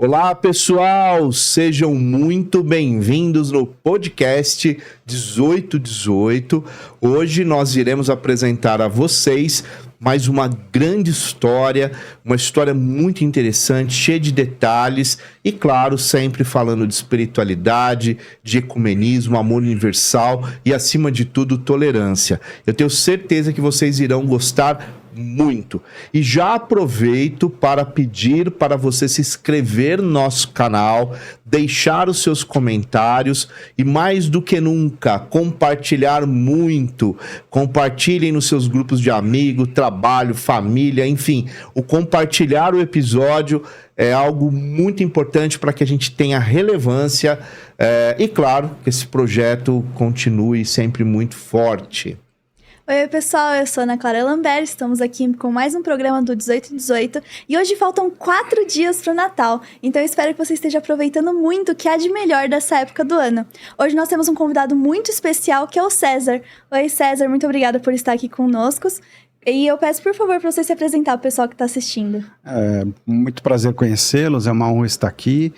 Olá, pessoal! Sejam muito bem-vindos no podcast 1818. Hoje nós iremos apresentar a vocês mais uma grande história, uma história muito interessante, cheia de detalhes e, claro, sempre falando de espiritualidade, de ecumenismo, amor universal e, acima de tudo, tolerância. Eu tenho certeza que vocês irão gostar muito. E já aproveito para pedir para você se inscrever no nosso canal, deixar os seus comentários e, mais do que nunca, compartilhar muito. Compartilhem nos seus grupos de amigos, trabalho, família, enfim. O compartilhar o episódio é algo muito importante para que a gente tenha relevância e, claro, que esse projeto continue sempre muito forte. Oi, pessoal, eu sou Ana Clara Lambert, estamos aqui com mais um programa do 1818 e hoje faltam 4 dias para o Natal, então eu espero que você esteja aproveitando muito o que há de melhor dessa época do ano. Hoje nós temos um convidado muito especial que é o César. Oi, César, muito obrigada por estar aqui conosco. E eu peço, por favor, para você se apresentar para o pessoal que está assistindo. Muito prazer conhecê-los, é uma honra estar aqui.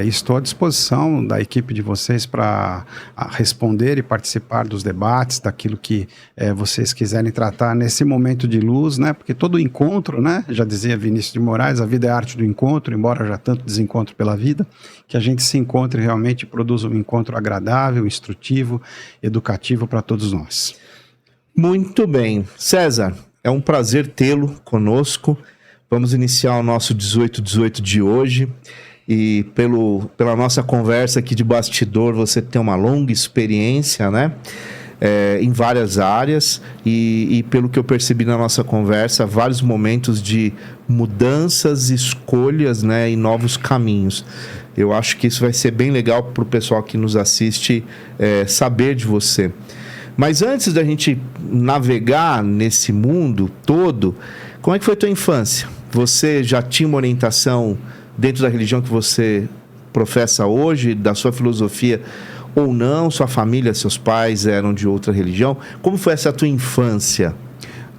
Estou à disposição da equipe de vocês para responder e participar dos debates, daquilo que vocês quiserem tratar nesse momento de luz, né? Porque todo encontro, né? Já dizia Vinícius de Moraes, a vida é a arte do encontro, embora já tanto desencontro pela vida, que a gente se encontre realmente e produza um encontro agradável, instrutivo, educativo para todos nós. Muito bem. César, é um prazer tê-lo conosco. Vamos iniciar o nosso 1818 de hoje. E pela nossa conversa aqui de bastidor, você tem uma longa experiência, né? Em várias áreas. E pelo que eu percebi na nossa conversa, vários momentos de mudanças, escolhas, né? E novos caminhos. Eu acho que isso vai ser bem legal para o pessoal que nos assiste saber de você. Mas antes da gente navegar nesse mundo todo, como é que foi a tua infância? Você já tinha uma orientação dentro da religião que você professa hoje, da sua filosofia ou não? Sua família, seus pais eram de outra religião? Como foi essa tua infância?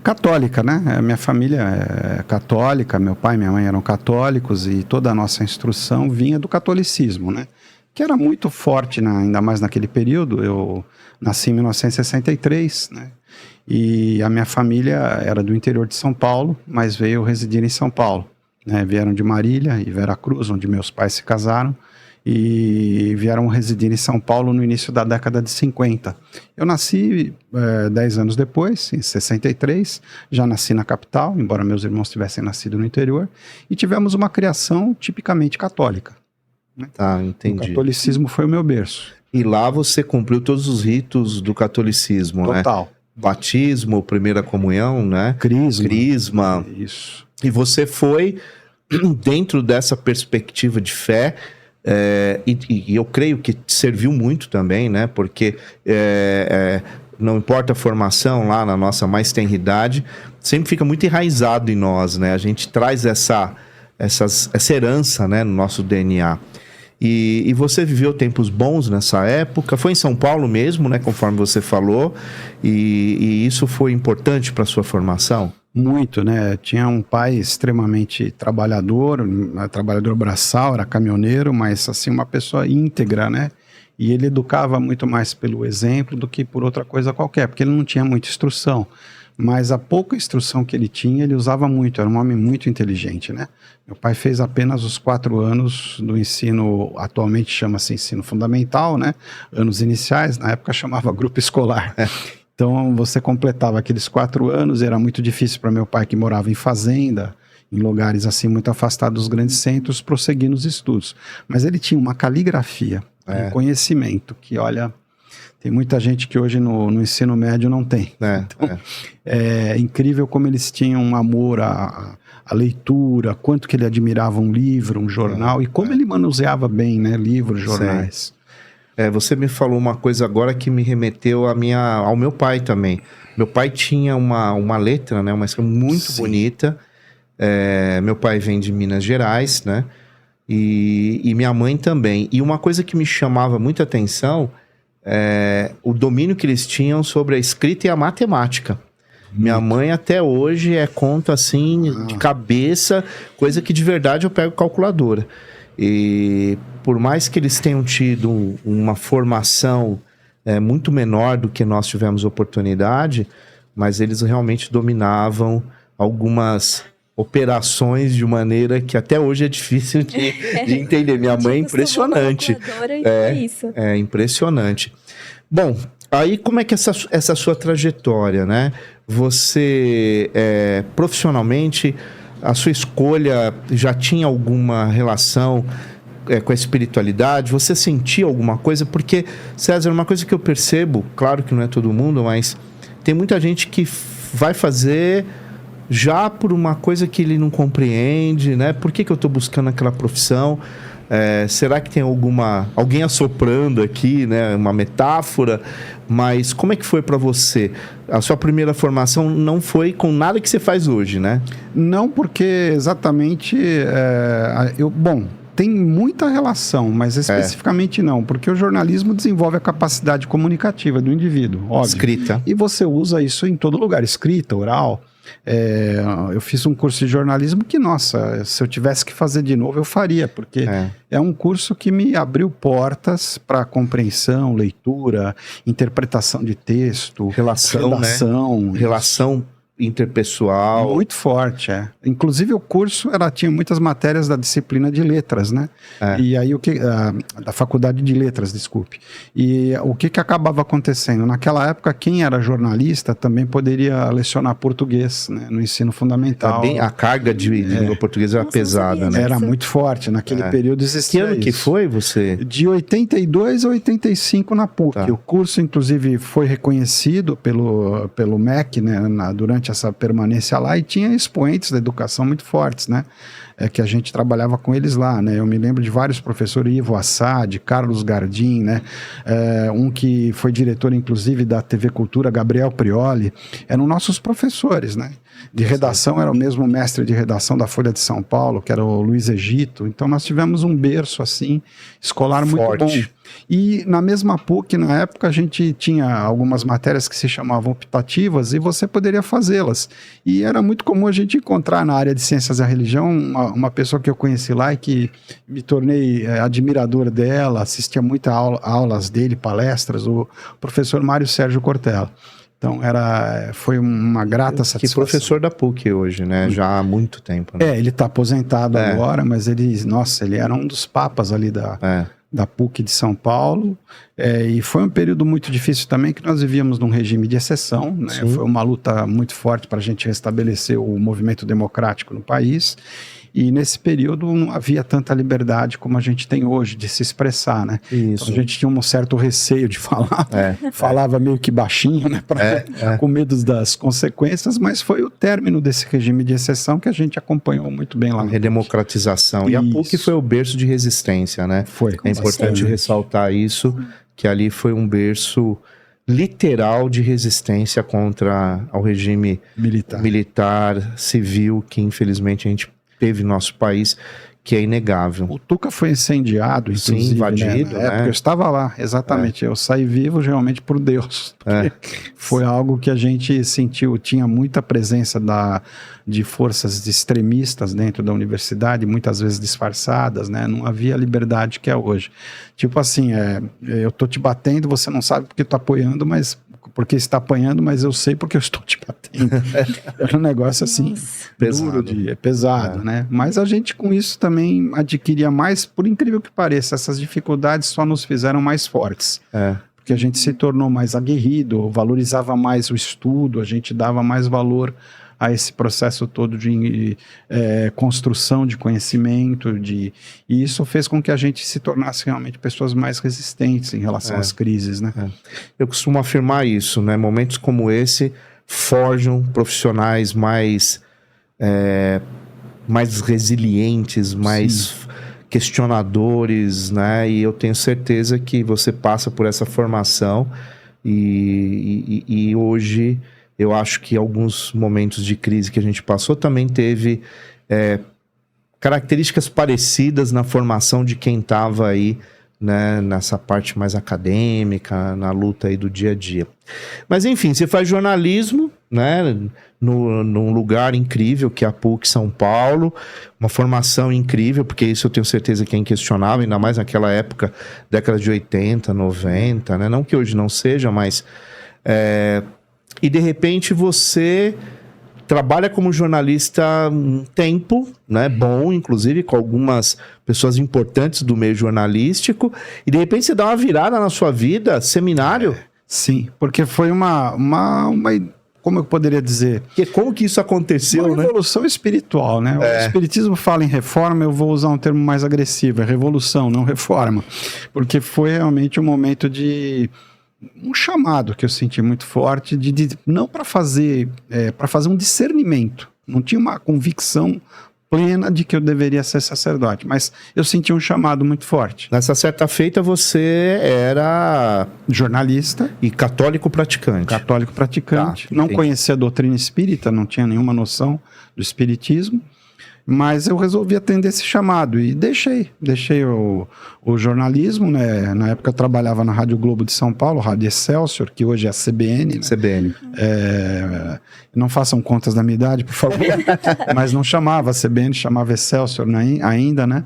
Católica, né? A minha família é católica, meu pai e minha mãe eram católicos e toda a nossa instrução vinha do catolicismo, né? Que era muito forte, ainda mais naquele período. Eu nasci em 1963, né? E a minha família era do interior de São Paulo, mas veio residir em São Paulo, né? Vieram de Marília e Veracruz, onde meus pais se casaram, e vieram residir em São Paulo no início da década de 50. Eu nasci 10 anos depois, em 63, já nasci na capital, embora meus irmãos tivessem nascido no interior, e tivemos uma criação tipicamente católica. Tá, entendi. O catolicismo foi o meu berço. E lá você cumpriu todos os ritos do catolicismo, Total. Né? Batismo, primeira comunhão, né? Crisma. Isso. E você foi dentro dessa perspectiva de fé, e eu creio que te serviu muito também, né? Porque não importa a formação lá na nossa mais tenra idade, sempre fica muito enraizado em nós, né? A gente traz essa herança, né, no nosso DNA. E você viveu tempos bons nessa época, foi em São Paulo mesmo, né, conforme você falou, e isso foi importante para a sua formação? Muito, né? Tinha um pai extremamente trabalhador braçal, era caminhoneiro, mas assim, uma pessoa íntegra, né? E ele educava muito mais pelo exemplo do que por outra coisa qualquer, porque ele não tinha muita instrução. Mas a pouca instrução que ele tinha, ele usava muito, era um homem muito inteligente, né? Meu pai fez apenas os 4 anos do ensino, atualmente chama-se ensino fundamental, né? Anos iniciais, na época chamava grupo escolar. Então você completava aqueles 4 anos, era muito difícil para meu pai que morava em fazenda, em lugares assim muito afastados dos grandes centros, prosseguir nos estudos. Mas ele tinha uma caligrafia, um conhecimento que, olha... Tem muita gente que hoje no ensino médio não tem. Então, é incrível como eles tinham um amor à leitura, quanto que ele admirava um livro, um jornal, e como ele manuseava bem, né, livros, jornais. Você me falou uma coisa agora que me remeteu ao meu pai também. Meu pai tinha uma letra, né, uma escrita muito bonita. Meu pai vem de Minas Gerais, né, e minha mãe também. E uma coisa que me chamava muita atenção... o domínio que eles tinham sobre a escrita e a matemática. Minha mãe até hoje conta assim, de cabeça, coisa que de verdade eu pego calculadora. E por mais que eles tenham tido uma formação muito menor do que nós tivemos oportunidade, mas eles realmente dominavam algumas operações de maneira que até hoje é difícil de entender. Minha mãe é impressionante. É impressionante. Bom, aí como é que essa sua trajetória, né? Você, profissionalmente, a sua escolha já tinha alguma relação com a espiritualidade? Você sentia alguma coisa? Porque, César, uma coisa que eu percebo, claro que não é todo mundo, mas tem muita gente que vai fazer já por uma coisa que ele não compreende, né? Por que eu estou buscando aquela profissão? Será que tem alguém assoprando aqui, né? Uma metáfora? Mas como é que foi para você? A sua primeira formação não foi com nada que você faz hoje, né? Não, porque exatamente... tem muita relação, mas especificamente não, porque o jornalismo desenvolve a capacidade comunicativa do indivíduo, óbvio. Escrita. E você usa isso em todo lugar, escrita, oral. Eu fiz um curso de jornalismo que, nossa, se eu tivesse que fazer de novo, eu faria, porque é um curso que me abriu portas para compreensão, leitura, interpretação de texto, redação, né? Relação interpessoal. Muito forte, Inclusive o curso, tinha muitas matérias da disciplina de letras, né? E aí da faculdade de letras, desculpe. E o que acabava acontecendo? Naquela época, quem era jornalista também poderia lecionar português, né? No ensino fundamental. A carga de língua portuguesa era pesada, né? Era muito forte, naquele período existia. Que ano que foi você? De 82 a 85 na PUC. Tá. O curso, inclusive, foi reconhecido pelo MEC, né? Durante essa permanência lá, e tinha expoentes da educação muito fortes, né? Que a gente trabalhava com eles lá, né? Eu me lembro de vários professores, Ivo Assad, Carlos Gardim, né? Um que foi diretor, inclusive, da TV Cultura, Gabriel Prioli, eram nossos professores, né? De redação, era o mesmo mestre de redação da Folha de São Paulo, que era o Luiz Egito. Então, nós tivemos um berço, assim, escolar muito bom. E na mesma PUC, na época, a gente tinha algumas matérias que se chamavam optativas e você poderia fazê-las. E era muito comum a gente encontrar na área de ciências da religião uma pessoa que eu conheci lá e que me tornei admirador dela, assistia muitas aulas dele, palestras, o professor Mário Sérgio Cortella. Então, foi uma grata satisfação. Que professor da PUC hoje, né? Já há muito tempo. Né? Ele está aposentado agora, mas ele era um dos papas ali da PUC de São Paulo, e foi um período muito difícil também, que nós vivíamos num regime de exceção, né? Foi uma luta muito forte para a gente restabelecer o movimento democrático no país, e nesse período não havia tanta liberdade como a gente tem hoje de se expressar, né? Então a gente tinha um certo receio de falar, falava meio que baixinho, né? Com medo das consequências, mas foi o término desse regime de exceção que a gente acompanhou muito bem lá. A redemocratização. E a PUC foi o berço de resistência, né? Foi. É importante ressaltar isso, que ali foi um berço literal de resistência contra ao regime militar, civil, que infelizmente a gente teve no nosso país, que é inegável. O Tuca foi incendiado, inclusive. Sim, invadido, né? Porque eu estava lá, exatamente. Eu saí vivo realmente por Deus. Foi algo que a gente sentiu, tinha muita presença de forças extremistas dentro da universidade, muitas vezes disfarçadas, né? Não havia a liberdade que é hoje. Tipo assim, eu tô te batendo, você não sabe porque tô apoiando, mas... porque está apanhando, mas eu sei porque eu estou te batendo. É um negócio assim, pesado, né? Mas a gente com isso também adquiria mais, por incrível que pareça, essas dificuldades só nos fizeram mais fortes. Porque a gente se tornou mais aguerrido, valorizava mais o estudo, a gente dava mais valor a esse processo todo de construção de conhecimento, e isso fez com que a gente se tornasse realmente pessoas mais resistentes em relação às crises, né? Eu costumo afirmar isso, né? Momentos como esse forjam profissionais mais resilientes, mais questionadores, né? E eu tenho certeza que você passa por essa formação e hoje... Eu acho que alguns momentos de crise que a gente passou também teve características parecidas na formação de quem estava aí, né, nessa parte mais acadêmica, na luta aí do dia a dia. Mas enfim, você faz jornalismo, né, num lugar incrível que é a PUC São Paulo, uma formação incrível, porque isso eu tenho certeza que é inquestionável, ainda mais naquela época, década de 80, 90, né? Não que hoje não seja, mas... E de repente você trabalha como jornalista um tempo, né, bom, inclusive com algumas pessoas importantes do meio jornalístico, e de repente você dá uma virada na sua vida, seminário. Sim, porque foi uma como eu poderia dizer? Como que isso aconteceu, uma revolução espiritual, né? O espiritismo fala em reforma, eu vou usar um termo mais agressivo, é revolução, não reforma, porque foi realmente um momento de um chamado que eu senti muito forte, não para fazer um discernimento, não tinha uma convicção plena de que eu deveria ser sacerdote, mas eu senti um chamado muito forte. Nessa certa feita você era jornalista e católico praticante. Católico praticante. Não conhecia a doutrina espírita, não tinha nenhuma noção do espiritismo, mas eu resolvi atender esse chamado e deixei o jornalismo, né? Na época eu trabalhava na Rádio Globo de São Paulo, Rádio Excelsior, que hoje é a CBN. Né? CBN. Não façam contas da minha idade, por favor. Mas não chamava CBN, chamava Excelsior ainda, né?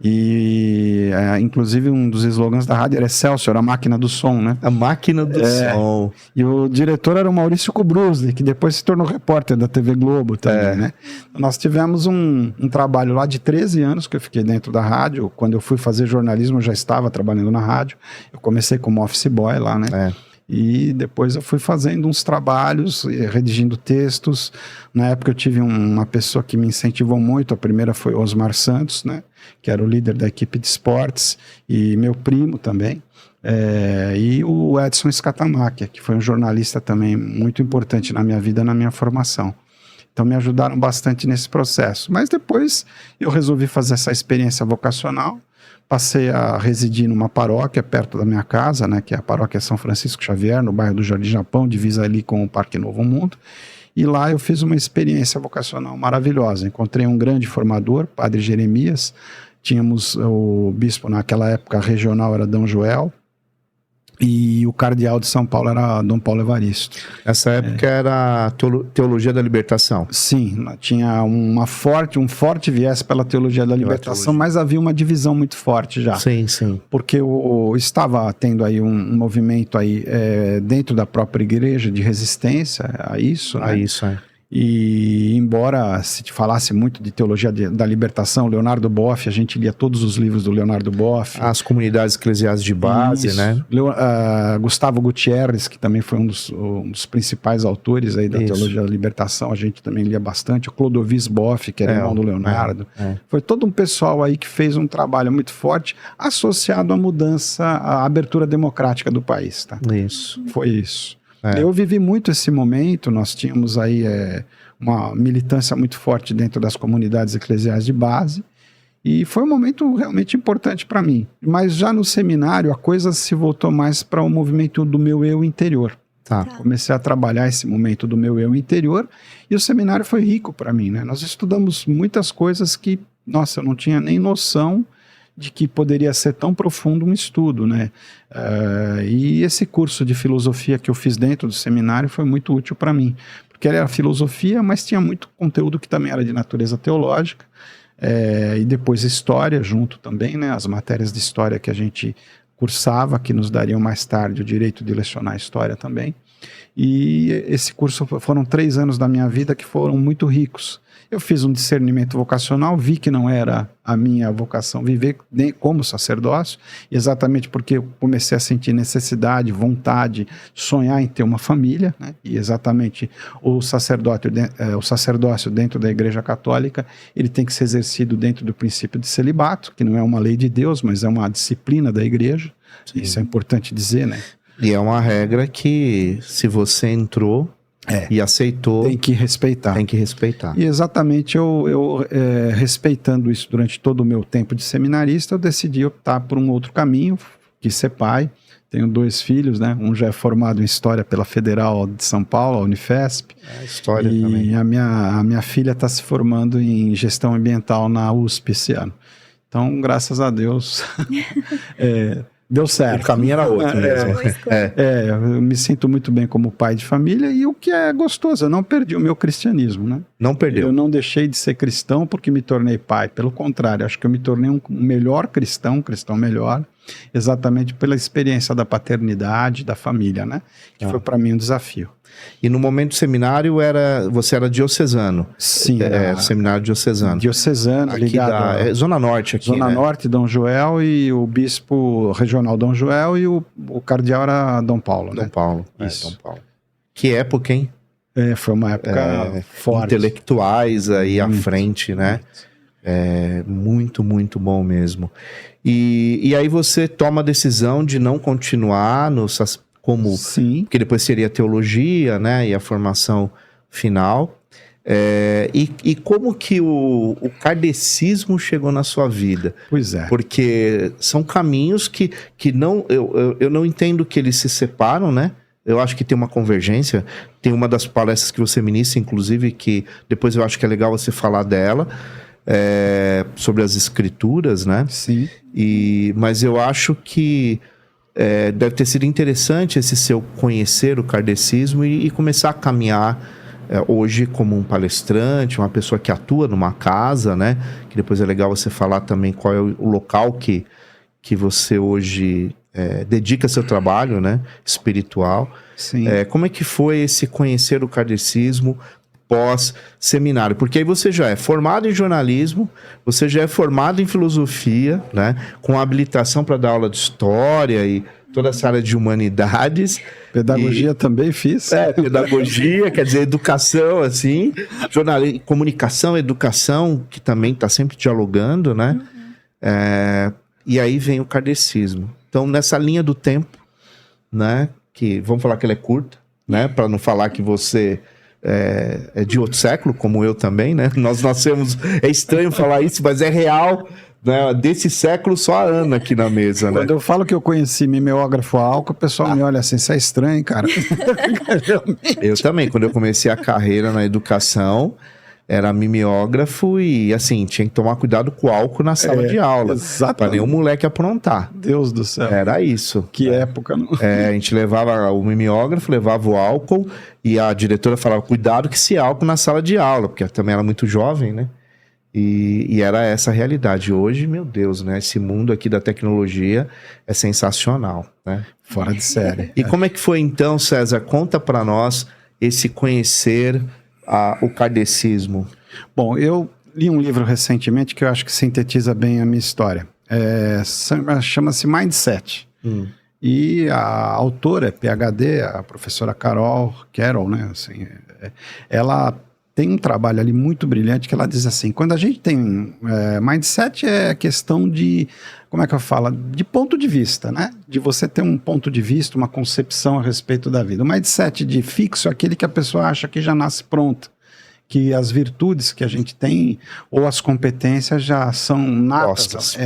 E inclusive um dos slogans da rádio era Excelsior, a máquina do som, né? A máquina do som. E o diretor era o Maurício Kubrusli, que depois se tornou repórter da TV Globo também, né? Nós tivemos um trabalho lá de 13 anos que eu fiquei dentro da rádio. Quando eu fui fazer jornalismo, eu já estava trabalhando na rádio. Eu comecei como office boy lá, né? E depois eu fui fazendo uns trabalhos, redigindo textos. Na época eu tive uma pessoa que me incentivou muito. A primeira foi Osmar Santos, né? Que era o líder da equipe de esportes, e meu primo também. E o Edson Scatamakia, que foi um jornalista também muito importante na minha vida, na minha formação. Então me ajudaram bastante nesse processo. Mas depois eu resolvi fazer essa experiência vocacional. Passei a residir numa paróquia perto da minha casa, né, que é a paróquia São Francisco Xavier, no bairro do Jardim Japão, divisa ali com o Parque Novo Mundo. E lá eu fiz uma experiência vocacional maravilhosa. Encontrei um grande formador, Padre Jeremias. Tínhamos o bispo naquela época regional, era Dom Joel. E o cardeal de São Paulo era Dom Paulo Evaristo. Essa época era a teologia da libertação. Sim, tinha um forte viés pela teologia da libertação, mas havia uma divisão muito forte já. Sim, sim. Porque estava tendo aí um movimento aí, dentro da própria igreja de resistência a isso. A isso, E embora se te falasse muito de teologia da libertação, Leonardo Boff, a gente lia todos os livros do Leonardo Boff. As comunidades eclesiais de base, isso, né? Gustavo Gutierrez, que também foi um dos principais autores aí da teologia da libertação, a gente também lia bastante. O Clodovis Boff, que era irmão do Leonardo. Foi todo um pessoal aí que fez um trabalho muito forte associado à mudança, à abertura democrática do país, tá? Isso. Foi isso. Eu vivi muito esse momento. Nós tínhamos aí uma militância muito forte dentro das comunidades eclesiais de base, e foi um momento realmente importante para mim. Mas já no seminário a coisa se voltou mais para o movimento do meu eu interior. Comecei a trabalhar esse momento do meu eu interior, e o seminário foi rico para mim, né? Nós estudamos muitas coisas que, nossa, eu não tinha nem noção de que poderia ser tão profundo um estudo, né? E esse curso de filosofia que eu fiz dentro do seminário foi muito útil para mim, porque era filosofia, mas tinha muito conteúdo que também era de natureza teológica, e depois história junto também, né? As matérias de história que a gente cursava, que nos dariam mais tarde o direito de lecionar história também. E esse curso foram 3 anos da minha vida que foram muito ricos. Eu fiz um discernimento vocacional, vi que não era a minha vocação viver como sacerdócio, exatamente porque eu comecei a sentir necessidade, vontade, sonhar em ter uma família, né? E exatamente o sacerdócio dentro da Igreja Católica, ele tem que ser exercido dentro do princípio de celibato, que não é uma lei de Deus, mas é uma disciplina da Igreja. Sim. Isso é importante dizer, né? E é uma regra que, se você entrou e aceitou, tem que respeitar. Tem que respeitar. E exatamente, eu respeitando isso durante todo o meu tempo de seminarista, eu decidi optar por um outro caminho, quis ser pai. Tenho 2 filhos, né? Um já é formado em História pela Federal de São Paulo, a Unifesp. História e também. A minha filha está se formando em Gestão Ambiental na USP esse ano. Então, graças a Deus, Deu certo. O caminho era outro mesmo. Boa escolha. Eu me sinto muito bem como pai de família e o que é gostoso, eu não perdi o meu cristianismo, né? Não perdeu. Eu não deixei de ser cristão porque me tornei pai. Pelo contrário, acho que eu me tornei um melhor cristão, um cristão melhor, exatamente pela experiência da paternidade, da família, né? Que foi para mim um desafio. E no momento do seminário, você era diocesano. Sim. Seminário diocesano. Diocesano, Aqui ligado. Zona Norte aqui, Zona né? Norte, Dom Joel, e o bispo regional Dom Joel, e o cardeal era Dom Paulo, né? Dom Paulo. Isso. Dom Paulo. Que época, hein? Foi uma época forte. Intelectuais aí à Muito. frente, né? Muito, muito bom mesmo. E aí você toma a decisão de não continuar como... Sim. Porque depois seria teologia, né? E a formação final. E como que o kardecismo chegou na sua vida? Pois é. Porque são caminhos que não... Eu não entendo que eles se separam, né? Eu acho que tem uma convergência. Tem uma das palestras que você ministra, inclusive, que depois eu acho que é legal você falar dela, sobre as escrituras, né? Sim. Mas eu acho que deve ter sido interessante esse seu conhecer o kardecismo e começar a caminhar hoje como um palestrante, uma pessoa que atua numa casa, né? Que depois é legal você falar também qual é o local que você hoje dedica seu trabalho, né? Espiritual. Sim. Como é que foi esse conhecer o kardecismo pós-seminário? Porque aí você já é formado em jornalismo, você já é formado em filosofia, né? Com habilitação para dar aula de história e toda essa área de humanidades. Pedagogia também fiz. Pedagogia, quer dizer, educação, assim, jornalismo, comunicação, educação, que também está sempre dialogando, né? E aí vem o kardecismo. Então, nessa linha do tempo, né? Que vamos falar que ela é curta, né? Para não falar que você é de outro século, como eu também, né? Nós nascemos... É estranho falar isso, mas é real, né? Desse século, só a Ana aqui na mesa, né? Quando eu falo que eu conheci mimeógrafo a álcool, o pessoal me olha assim, isso é estranho, cara. Eu também, quando eu comecei a carreira na educação, era mimeógrafo e, assim, tinha que tomar cuidado com o álcool na sala de aula. Exatamente. Pra nenhum moleque aprontar. Deus do céu. Era isso. Que época, não? A gente levava o mimeógrafo, levava o álcool e a diretora falava, cuidado que esse álcool na sala de aula, porque eu também era muito jovem, né? E era essa a realidade. Hoje, meu Deus, né? Esse mundo aqui da tecnologia é sensacional, né? Fora de série. E como é que foi então, César? Conta pra nós esse conhecer o kardecismo. Bom, eu li um livro recentemente que eu acho que sintetiza bem a minha história. Chama-se Mindset. E a autora, PhD, a professora Carol, né? Assim, ela tem um trabalho ali muito brilhante que ela diz assim, quando a gente tem... mindset é questão de... Como é que eu falo? De ponto de vista, né? De você ter um ponto de vista, uma concepção a respeito da vida. O mindset de fixo é aquele que a pessoa acha que já nasce pronto, que as virtudes que a gente tem ou as competências já são natas.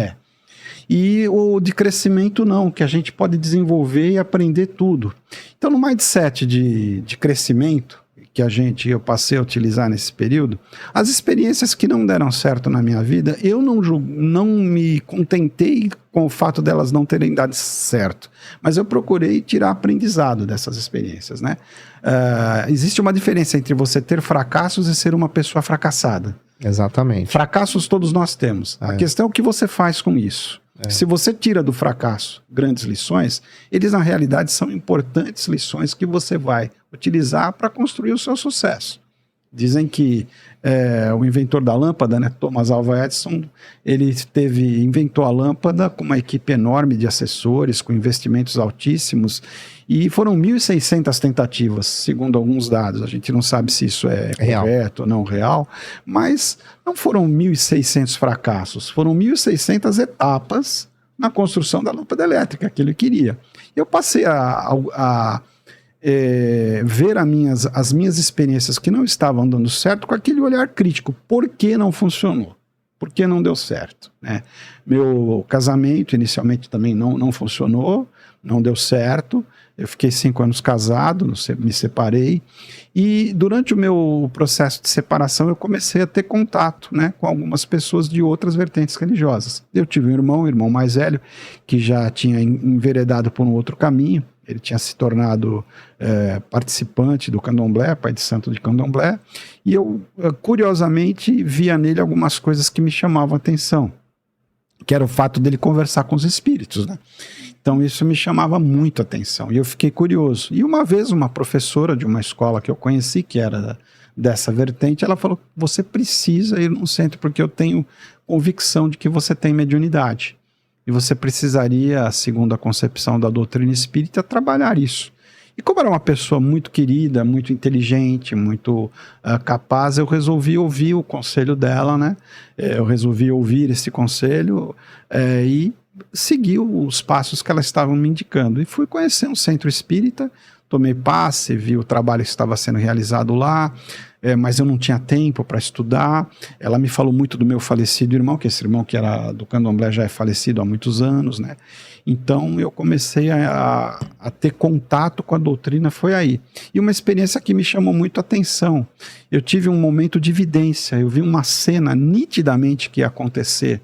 E o de crescimento não, que a gente pode desenvolver e aprender tudo. Então, no mindset de crescimento, que eu passei a utilizar nesse período, as experiências que não deram certo na minha vida, eu não me contentei com o fato delas não terem dado certo, mas eu procurei tirar aprendizado dessas experiências, né? Existe uma diferença entre você ter fracassos e ser uma pessoa fracassada. Exatamente. Fracassos todos nós temos. A questão é o que você faz com isso. Se você tira do fracasso grandes lições, eles na realidade são importantes lições que você vai utilizar para construir o seu sucesso. Dizem que o inventor da lâmpada, né, Thomas Alva Edison, ele inventou a lâmpada com uma equipe enorme de assessores, com investimentos altíssimos, e foram 1.600 tentativas, segundo alguns dados. A gente não sabe se isso é correto ou não real, mas não foram 1.600 fracassos, foram 1.600 etapas na construção da lâmpada elétrica que ele queria. Eu passei a ver as minhas experiências que não estavam dando certo com aquele olhar crítico. Por que não funcionou? porque não deu certo, né? Meu casamento inicialmente também não funcionou, não deu certo. Eu fiquei 5 anos casado, me separei. E durante o meu processo de separação, eu comecei a ter contato, né, com algumas pessoas de outras vertentes religiosas. Eu tive um irmão mais velho, que já tinha enveredado por um outro caminho. Ele tinha se tornado participante do candomblé, pai de santo de candomblé. E eu, curiosamente, via nele algumas coisas que me chamavam a atenção, que era o fato dele conversar com os espíritos, né? Então isso me chamava muito a atenção e eu fiquei curioso. E uma vez uma professora de uma escola que eu conheci, que era dessa vertente, ela falou: você precisa ir num centro, porque eu tenho convicção de que você tem mediunidade. E você precisaria, segundo a concepção da doutrina espírita, trabalhar isso. E como era uma pessoa muito querida, muito inteligente, muito capaz, eu resolvi ouvir o conselho dela, né? Eu resolvi ouvir esse conselho e seguir os passos que ela estava me indicando. E fui conhecer um centro espírita, tomei passe, vi o trabalho que estava sendo realizado lá, mas eu não tinha tempo para estudar. Ela me falou muito do meu falecido irmão, que esse irmão que era do candomblé já é falecido há muitos anos, né? Então eu comecei a ter contato com a doutrina, foi aí. E uma experiência que me chamou muito a atenção. Eu tive um momento de vidência, eu vi uma cena nitidamente que ia acontecer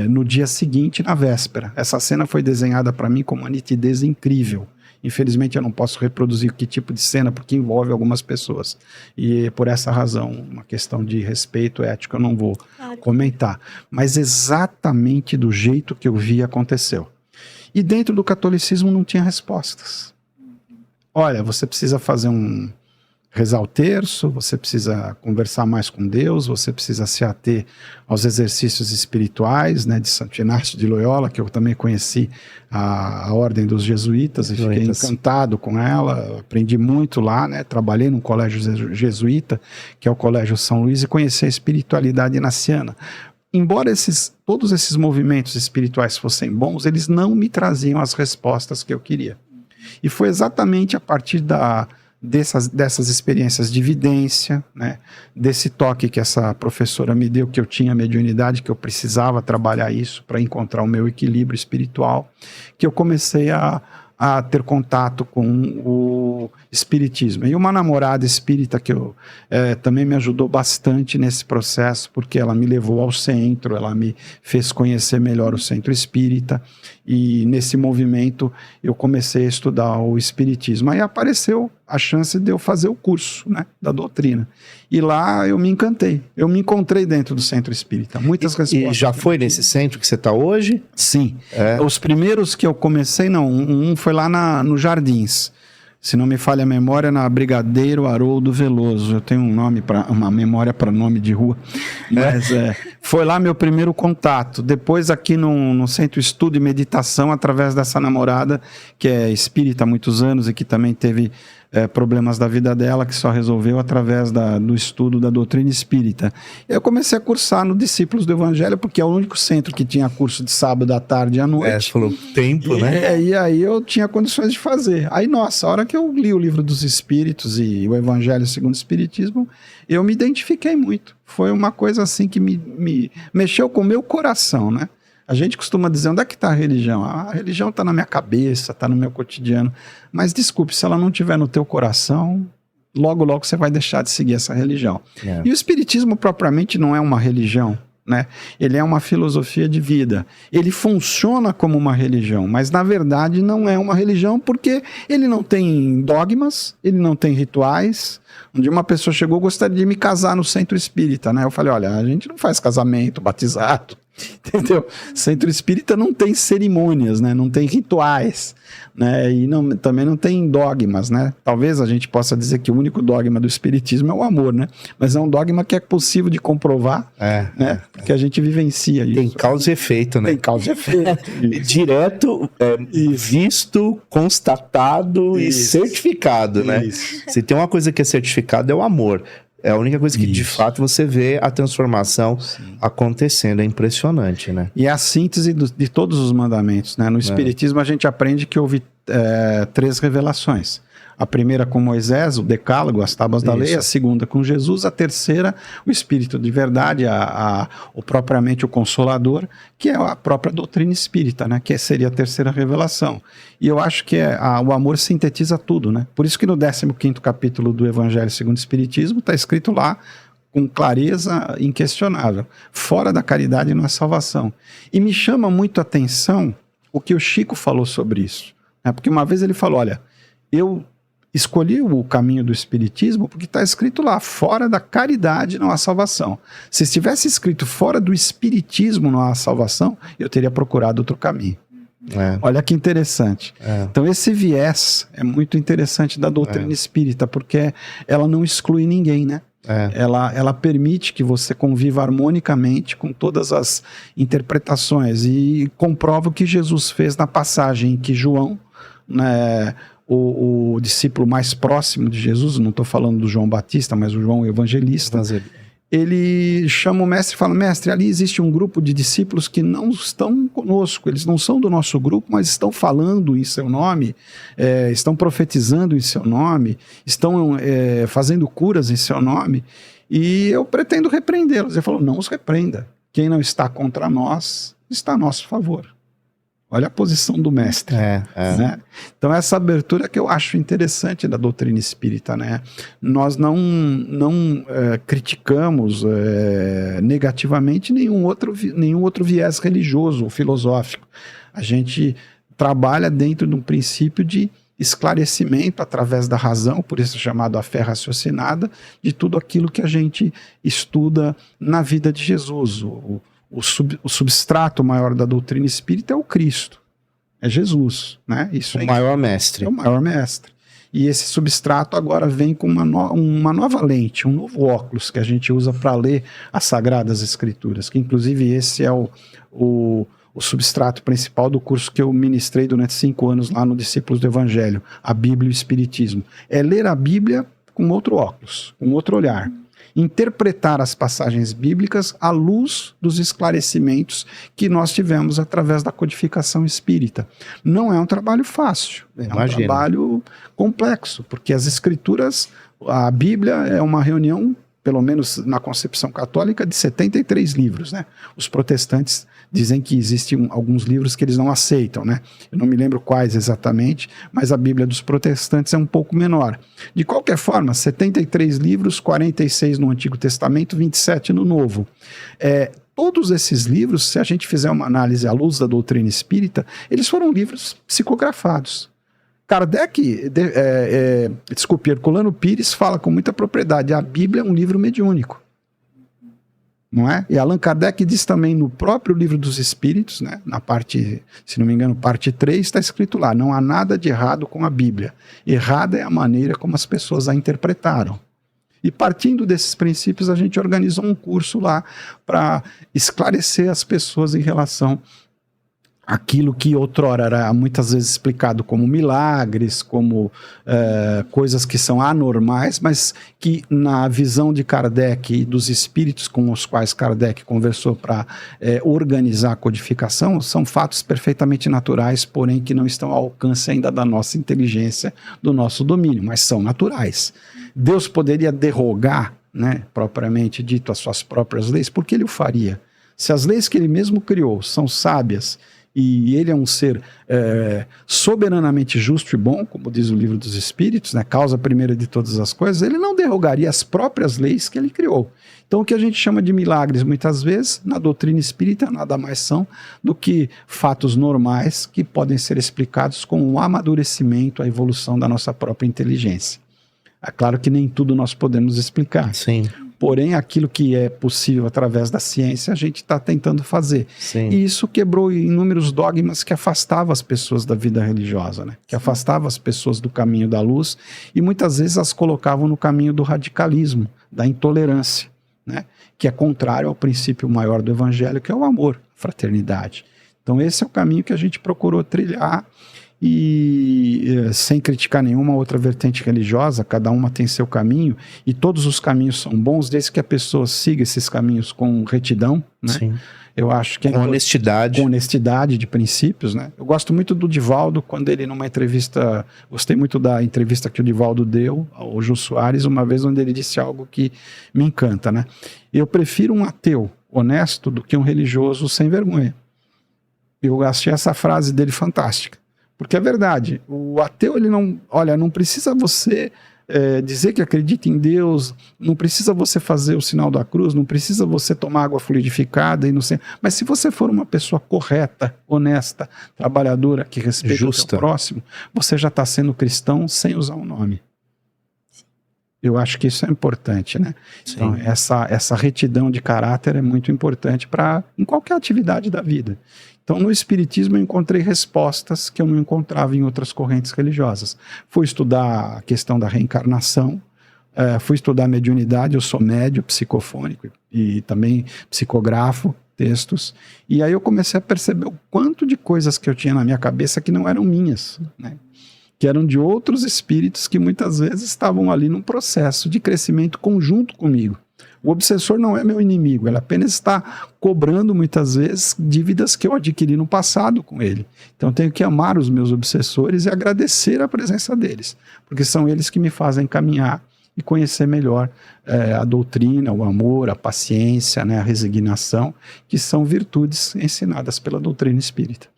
no dia seguinte, na véspera. Essa cena foi desenhada para mim com uma nitidez incrível. Infelizmente eu não posso reproduzir que tipo de cena, porque envolve algumas pessoas. E por essa razão, uma questão de respeito ético, eu não vou comentar. Mas exatamente do jeito que eu vi aconteceu. E dentro do catolicismo não tinha respostas. Olha, você precisa rezar o terço, você precisa conversar mais com Deus, você precisa se ater aos exercícios espirituais, né, de Santo Inácio de Loyola, que eu também conheci a ordem dos jesuítas e fiquei encantado com ela, aprendi muito lá, né, trabalhei num colégio jesuíta, que é o Colégio São Luís, e conheci a espiritualidade inaciana. Embora todos esses movimentos espirituais fossem bons, eles não me traziam as respostas que eu queria. E foi exatamente a partir dessas experiências de vidência, né, desse toque que essa professora me deu, que eu tinha mediunidade, que eu precisava trabalhar isso para encontrar o meu equilíbrio espiritual, que eu comecei a ter contato com o espiritismo. E uma namorada espírita que também me ajudou bastante nesse processo, porque ela me levou ao centro, ela me fez conhecer melhor o centro espírita, e nesse movimento eu comecei a estudar o espiritismo. Aí apareceu a chance de eu fazer o curso, né, da doutrina. E lá eu me encantei. Eu me encontrei dentro do centro espírita. Muitas respostas. E já foi nesse centro que você está hoje? Sim. Os primeiros que eu comecei, um foi lá no Jardins. Se não me falha a memória, na Brigadeiro Haroldo Veloso. Eu tenho uma memória para nome de rua. Mas foi lá meu primeiro contato. Depois aqui no Centro Estudo e Meditação, através dessa namorada, que é espírita há muitos anos e que também teve problemas da vida dela, que só resolveu através do estudo da doutrina espírita. Eu comecei a cursar no Discípulos do Evangelho, porque é o único centro que tinha curso de sábado à tarde e à noite. Você falou tempo, né? E aí eu tinha condições de fazer. Aí, nossa, a hora que eu li o Livro dos Espíritos e o Evangelho segundo o Espiritismo, eu me identifiquei muito. Foi uma coisa assim que me mexeu com o meu coração, né? A gente costuma dizer, onde é que está a religião? A religião está na minha cabeça, está no meu cotidiano. Mas desculpe, se ela não estiver no teu coração, logo, logo você vai deixar de seguir essa religião. E o espiritismo propriamente não é uma religião, né? Ele é uma filosofia de vida. Ele funciona como uma religião, mas na verdade não é uma religião, porque ele não tem dogmas, ele não tem rituais. Um dia uma pessoa chegou: gostaria de me casar no centro espírita, né? Eu falei: olha, a gente não faz casamento, batizado, entendeu? Centro espírita não tem cerimônias, né? Não tem rituais, né? E também não tem dogmas, né? Talvez a gente possa dizer que o único dogma do espiritismo é o amor, né? Mas é um dogma que é possível de comprovar, né? Porque a gente vivencia isso. Tem causa e efeito, né? Tem causa e efeito. Direto, visto, constatado e certificado, né? Isso. Se tem uma coisa que é certificada, é o amor. É a única coisa que, de fato, você vê a transformação acontecendo. É impressionante, né? E é a síntese de todos os mandamentos, né? No Espiritismo, a gente aprende que houve 3 revelações. A primeira com Moisés, o Decálogo, as tábuas da lei, Isso. a segunda com Jesus, a terceira, o Espírito de verdade, o propriamente o Consolador, que é a própria doutrina espírita, né? Que seria a terceira revelação. E eu acho que o amor sintetiza tudo, né? Por isso que no 15º capítulo do Evangelho segundo o Espiritismo está escrito lá, com clareza inquestionável, fora da caridade não é salvação. E me chama muito a atenção o que o Chico falou sobre isso, né? Porque uma vez ele falou, olha, eu escolhi o caminho do Espiritismo porque está escrito lá, fora da caridade não há salvação. Se estivesse escrito fora do Espiritismo não há salvação, eu teria procurado outro caminho. Olha que interessante. Então esse viés é muito interessante da doutrina espírita, porque ela não exclui ninguém, né? Ela permite que você conviva harmonicamente com todas as interpretações e comprova o que Jesus fez na passagem em que João, né, o discípulo mais próximo de Jesus, não estou falando do João Batista, mas o João Evangelista, ele chama o mestre e fala, mestre, ali existe um grupo de discípulos que não estão conosco, eles não são do nosso grupo, mas estão falando em seu nome, estão profetizando em seu nome, estão fazendo curas em seu nome, e eu pretendo repreendê-los. Ele falou, não os repreenda, quem não está contra nós, está a nosso favor. Olha a posição do mestre. Né? Então essa abertura que eu acho interessante da doutrina espírita, né? Nós não criticamos negativamente nenhum outro viés religioso ou filosófico. A gente trabalha dentro de um princípio de esclarecimento através da razão, por isso chamado a fé raciocinada, de tudo aquilo que a gente estuda na vida de Jesus. O substrato maior da doutrina espírita é o Cristo, é Jesus, né? Isso o maior mestre. É o maior mestre. E esse substrato agora vem com uma nova lente, um novo óculos que a gente usa para ler as Sagradas Escrituras, que inclusive esse é o substrato principal do curso que eu ministrei durante 5 anos lá no Discípulos do Evangelho, a Bíblia e o Espiritismo. É ler a Bíblia com outro óculos, com outro olhar. Interpretar as passagens bíblicas à luz dos esclarecimentos que nós tivemos através da codificação espírita. Não é um trabalho fácil, é um trabalho complexo, porque as escrituras, a Bíblia é uma reunião, pelo menos na concepção católica, de 73 livros, né? Os protestantes dizem que existem alguns livros que eles não aceitam, né? Eu não me lembro quais exatamente, mas a Bíblia dos protestantes é um pouco menor. De qualquer forma, 73 livros, 46 no Antigo Testamento, 27 no Novo. Todos esses livros, se a gente fizer uma análise à luz da doutrina espírita, eles foram livros psicografados. Kardec, Herculano Pires fala com muita propriedade, a Bíblia é um livro mediúnico. Não é? E Allan Kardec diz também no próprio Livro dos Espíritos, né, na parte, se não me engano, parte 3, está escrito lá, não há nada de errado com a Bíblia. Errada é a maneira como as pessoas a interpretaram. E partindo desses princípios, a gente organizou um curso lá para esclarecer as pessoas em relação àquilo que outrora era muitas vezes explicado como milagres, como coisas que são anormais, mas que na visão de Kardec e dos espíritos com os quais Kardec conversou para organizar a codificação, são fatos perfeitamente naturais, porém que não estão ao alcance ainda da nossa inteligência, do nosso domínio, mas são naturais. Deus poderia derrogar, né, propriamente dito, as suas próprias leis, por que ele o faria? Se as leis que ele mesmo criou são sábias e ele é um ser soberanamente justo e bom, como diz o Livro dos Espíritos, né, causa primeira de todas as coisas, ele não derrogaria as próprias leis que ele criou. Então o que a gente chama de milagres, muitas vezes, na doutrina espírita, nada mais são do que fatos normais que podem ser explicados com o amadurecimento, a evolução da nossa própria inteligência. É claro que nem tudo nós podemos explicar. Sim. Porém, aquilo que é possível através da ciência, a gente está tentando fazer. Sim. E isso quebrou inúmeros dogmas que afastavam as pessoas da vida religiosa, né? Que afastavam as pessoas do caminho da luz e muitas vezes as colocavam no caminho do radicalismo, da intolerância, né? Que é contrário ao princípio maior do evangelho, que é o amor, a fraternidade. Então esse é o caminho que a gente procurou trilhar e sem criticar nenhuma outra vertente religiosa, cada uma tem seu caminho e todos os caminhos são bons desde que a pessoa siga esses caminhos com retidão, né? Sim. Eu acho que com honestidade. Com honestidade de princípios, né? Eu gosto muito do Divaldo, quando ele numa entrevista, gostei muito da entrevista que o Divaldo deu ao Jô Soares, uma vez onde ele disse algo que me encanta, né? Eu prefiro um ateu honesto do que um religioso sem vergonha. Eu achei essa frase dele fantástica, porque é verdade, o ateu, ele não precisa você dizer que acredita em Deus, não precisa você fazer o sinal da cruz, não precisa você tomar água fluidificada, e não sei, mas se você for uma pessoa correta, honesta, trabalhadora, que respeita o seu próximo, você já está sendo cristão sem usar o nome. Eu acho que isso é importante, né? Sim. Então, essa retidão de caráter é muito importante em qualquer atividade da vida. Então, no Espiritismo, eu encontrei respostas que eu não encontrava em outras correntes religiosas. Fui estudar a questão da reencarnação, fui estudar mediunidade, eu sou médio, psicofônico e também psicografo textos, e aí eu comecei a perceber o quanto de coisas que eu tinha na minha cabeça que não eram minhas, né? Que eram de outros espíritos que muitas vezes estavam ali num processo de crescimento conjunto comigo. O obsessor não é meu inimigo, ele apenas está cobrando muitas vezes dívidas que eu adquiri no passado com ele. Então eu tenho que amar os meus obsessores e agradecer a presença deles, porque são eles que me fazem caminhar e conhecer melhor a doutrina, o amor, a paciência, né, a resignação, que são virtudes ensinadas pela doutrina espírita.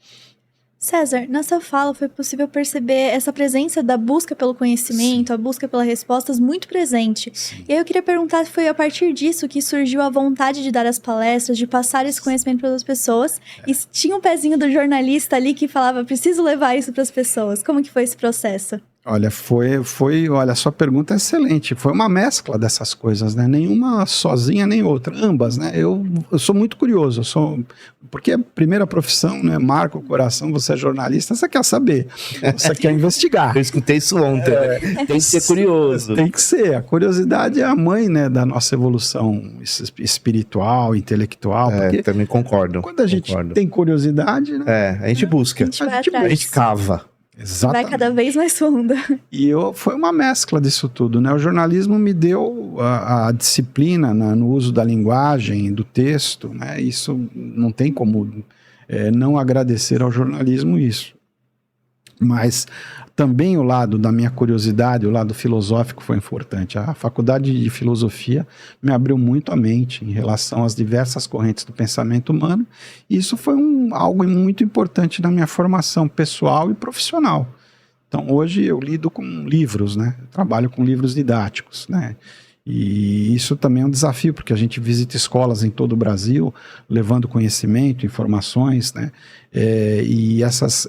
César, nessa fala foi possível perceber essa presença da busca pelo conhecimento, a busca pelas respostas muito presente. Sim. E aí eu queria perguntar se foi a partir disso que surgiu a vontade de dar as palestras, de passar esse conhecimento para as pessoas. E tinha um pezinho do jornalista ali que falava, preciso levar isso para as pessoas. Como que foi esse processo? Olha, olha, a sua pergunta é excelente. Foi uma mescla dessas coisas, né? Nenhuma sozinha, nem outra. Ambas, né? Eu sou muito curioso, porque a primeira profissão, né? Marca o coração, você é jornalista, você quer saber, você quer investigar. Eu escutei isso ontem, né? Tem que ser curioso. Tem que ser. A curiosidade é a mãe, né, da nossa evolução espiritual, intelectual. Porque também concordo. Quando a gente tem curiosidade, né? A gente busca. A gente cava. Exatamente. Vai cada vez mais fundo. E foi uma mescla disso tudo, né? O jornalismo me deu a disciplina no uso da linguagem, do texto, né? Isso não tem como não agradecer ao jornalismo isso. Mas também o lado da minha curiosidade, o lado filosófico foi importante. A faculdade de filosofia me abriu muito a mente em relação às diversas correntes do pensamento humano, e isso foi algo muito importante na minha formação pessoal e profissional. Então hoje eu lido com livros, né? Eu trabalho com livros didáticos, né? E isso também é um desafio, porque a gente visita escolas em todo o Brasil, levando conhecimento, informações, né? E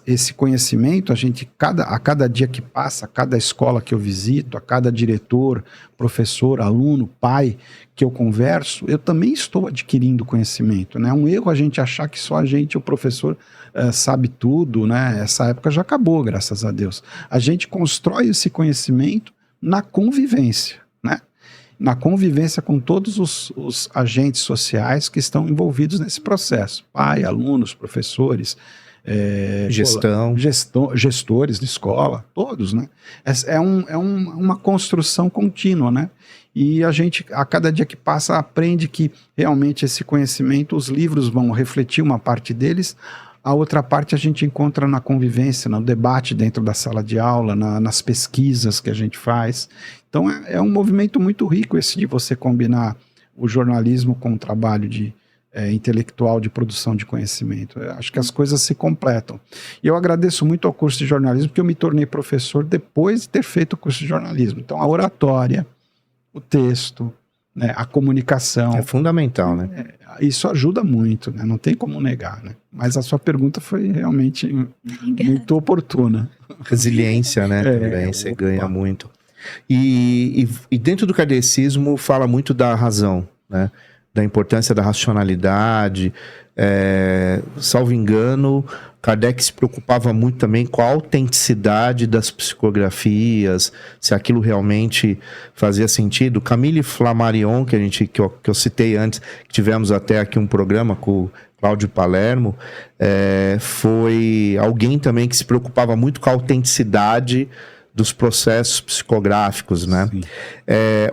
esse conhecimento, a cada dia que passa, a cada escola que eu visito, a cada diretor, professor, aluno, pai que eu converso, eu também estou adquirindo conhecimento, né? É um erro a gente achar que só a gente, o professor, sabe tudo, né? Essa época já acabou, graças a Deus. A gente constrói esse conhecimento na convivência, né? Na convivência com todos os agentes sociais que estão envolvidos nesse processo. Pai, alunos, professores, gestores de escola, todos, né? Uma construção contínua, né? E a gente, a cada dia que passa, aprende que realmente esse conhecimento, os livros vão refletir uma parte deles, a outra parte a gente encontra na convivência, no debate dentro da sala de aula, nas pesquisas que a gente faz. Então é um movimento muito rico esse de você combinar o jornalismo com o trabalho intelectual de produção de conhecimento. Eu acho que as coisas se completam. E eu agradeço muito ao curso de jornalismo, porque eu me tornei professor depois de ter feito o curso de jornalismo. Então a oratória, o texto, né, a comunicação. É fundamental, né? Isso ajuda muito, né? Não tem como negar, né? Mas a sua pergunta foi realmente muito oportuna. Resiliência, né? Também você ganha muito. E dentro do kardecismo fala muito da razão, né? Da importância da racionalidade. Salvo engano, Kardec se preocupava muito também com a autenticidade das psicografias, se aquilo realmente fazia sentido. Camille Flammarion, que eu citei antes, que tivemos até aqui um programa com o Cláudio Palermo, foi alguém também que se preocupava muito com a autenticidade dos processos psicográficos, né?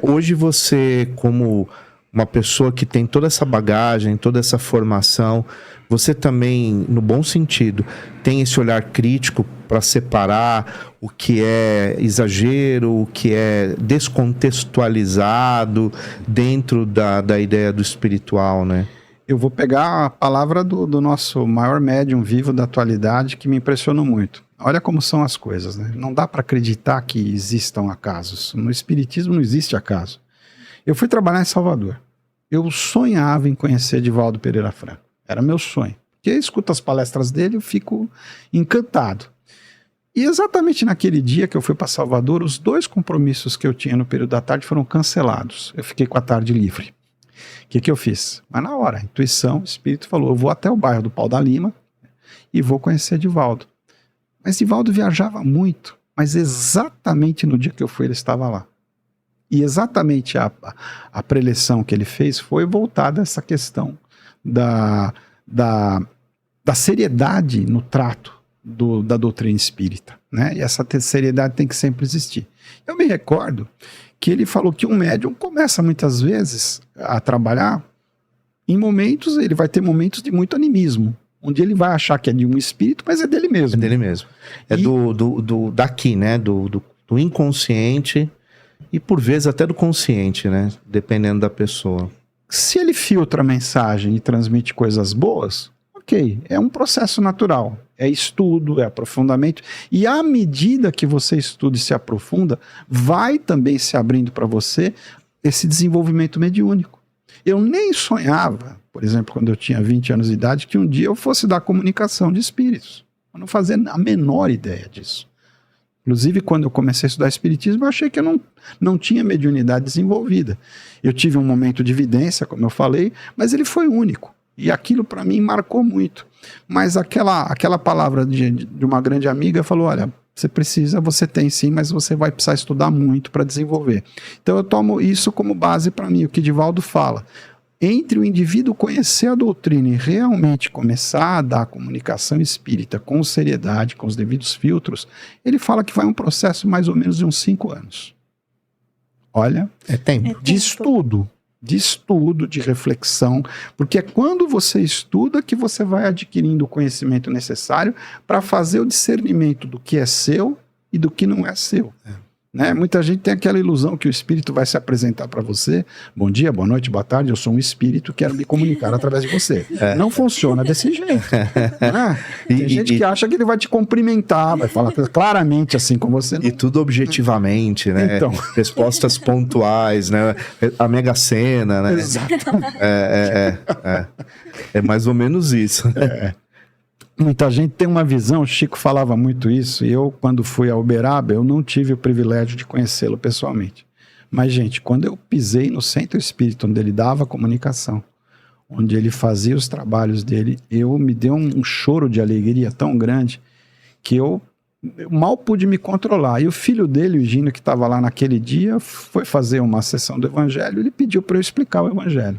Hoje você, como uma pessoa que tem toda essa bagagem, toda essa formação, você também, no bom sentido, tem esse olhar crítico para separar o que é exagero, o que é descontextualizado dentro da ideia do espiritual, né? Eu vou pegar a palavra do nosso maior médium vivo da atualidade, que me impressionou muito. Olha como são as coisas, né? Não dá para acreditar que existam acasos. No espiritismo não existe acaso. Eu fui trabalhar em Salvador. Eu sonhava em conhecer Divaldo Pereira Franco. Era meu sonho. Porque eu escuto as palestras dele, eu fico encantado. E exatamente naquele dia que eu fui para Salvador, os 2 compromissos que eu tinha no período da tarde foram cancelados. Eu fiquei com a tarde livre. O que eu fiz? Mas na hora, a intuição, o espírito falou, eu vou até o bairro do Pau da Lima e vou conhecer Divaldo. Mas Divaldo viajava muito, mas exatamente no dia que eu fui ele estava lá. E exatamente a preleção que ele fez foi voltada a essa questão da seriedade no trato da doutrina espírita, né? E essa seriedade tem que sempre existir. Eu me recordo que ele falou que um médium começa muitas vezes a trabalhar em momentos, ele vai ter momentos de muito animismo, onde ele vai achar que é de um espírito, mas é dele mesmo. É dele mesmo. É daqui, né? Do inconsciente e por vezes até do consciente, né? Dependendo da pessoa. Se ele filtra a mensagem e transmite coisas boas, ok, é um processo natural. É estudo, é aprofundamento. E à medida que você estuda e se aprofunda, vai também se abrindo para você esse desenvolvimento mediúnico. Eu nem sonhava, por exemplo, quando eu tinha 20 anos de idade, que um dia eu fosse dar comunicação de espíritos. Eu não fazia a menor ideia disso. Inclusive, quando eu comecei a estudar espiritismo, eu achei que eu não tinha mediunidade desenvolvida. Eu tive um momento de evidência, como eu falei, mas ele foi único. E aquilo para mim marcou muito. Mas aquela palavra de uma grande amiga falou, olha, você tem sim, mas você vai precisar estudar muito para desenvolver. Então eu tomo isso como base para mim, o que Divaldo fala. Entre o indivíduo conhecer a doutrina e realmente começar a dar a comunicação espírita com seriedade, com os devidos filtros, ele fala que vai um processo mais ou menos de uns 5 anos. Olha, é tempo. De estudo, de reflexão, porque é quando você estuda que você vai adquirindo o conhecimento necessário para fazer o discernimento do que é seu e do que não é seu. Né? Muita gente tem aquela ilusão que o espírito vai se apresentar para você, bom dia, boa noite, boa tarde, eu sou um espírito, quero me comunicar através de você. Não funciona desse jeito. Né? Tem gente que acha que ele vai te cumprimentar, vai falar claramente assim com você. E tudo objetivamente, né? Então. Respostas pontuais, né? A Mega Sena, né? Exatamente. É mais ou menos isso. Muita gente tem uma visão, o Chico falava muito isso, e eu, quando fui a Uberaba, eu não tive o privilégio de conhecê-lo pessoalmente. Mas, gente, quando eu pisei no centro espírita, onde ele dava comunicação, onde ele fazia os trabalhos dele, me deu um choro de alegria tão grande que eu mal pude me controlar. E o filho dele, o Gino, que estava lá naquele dia, foi fazer uma sessão do Evangelho, ele pediu para eu explicar o Evangelho.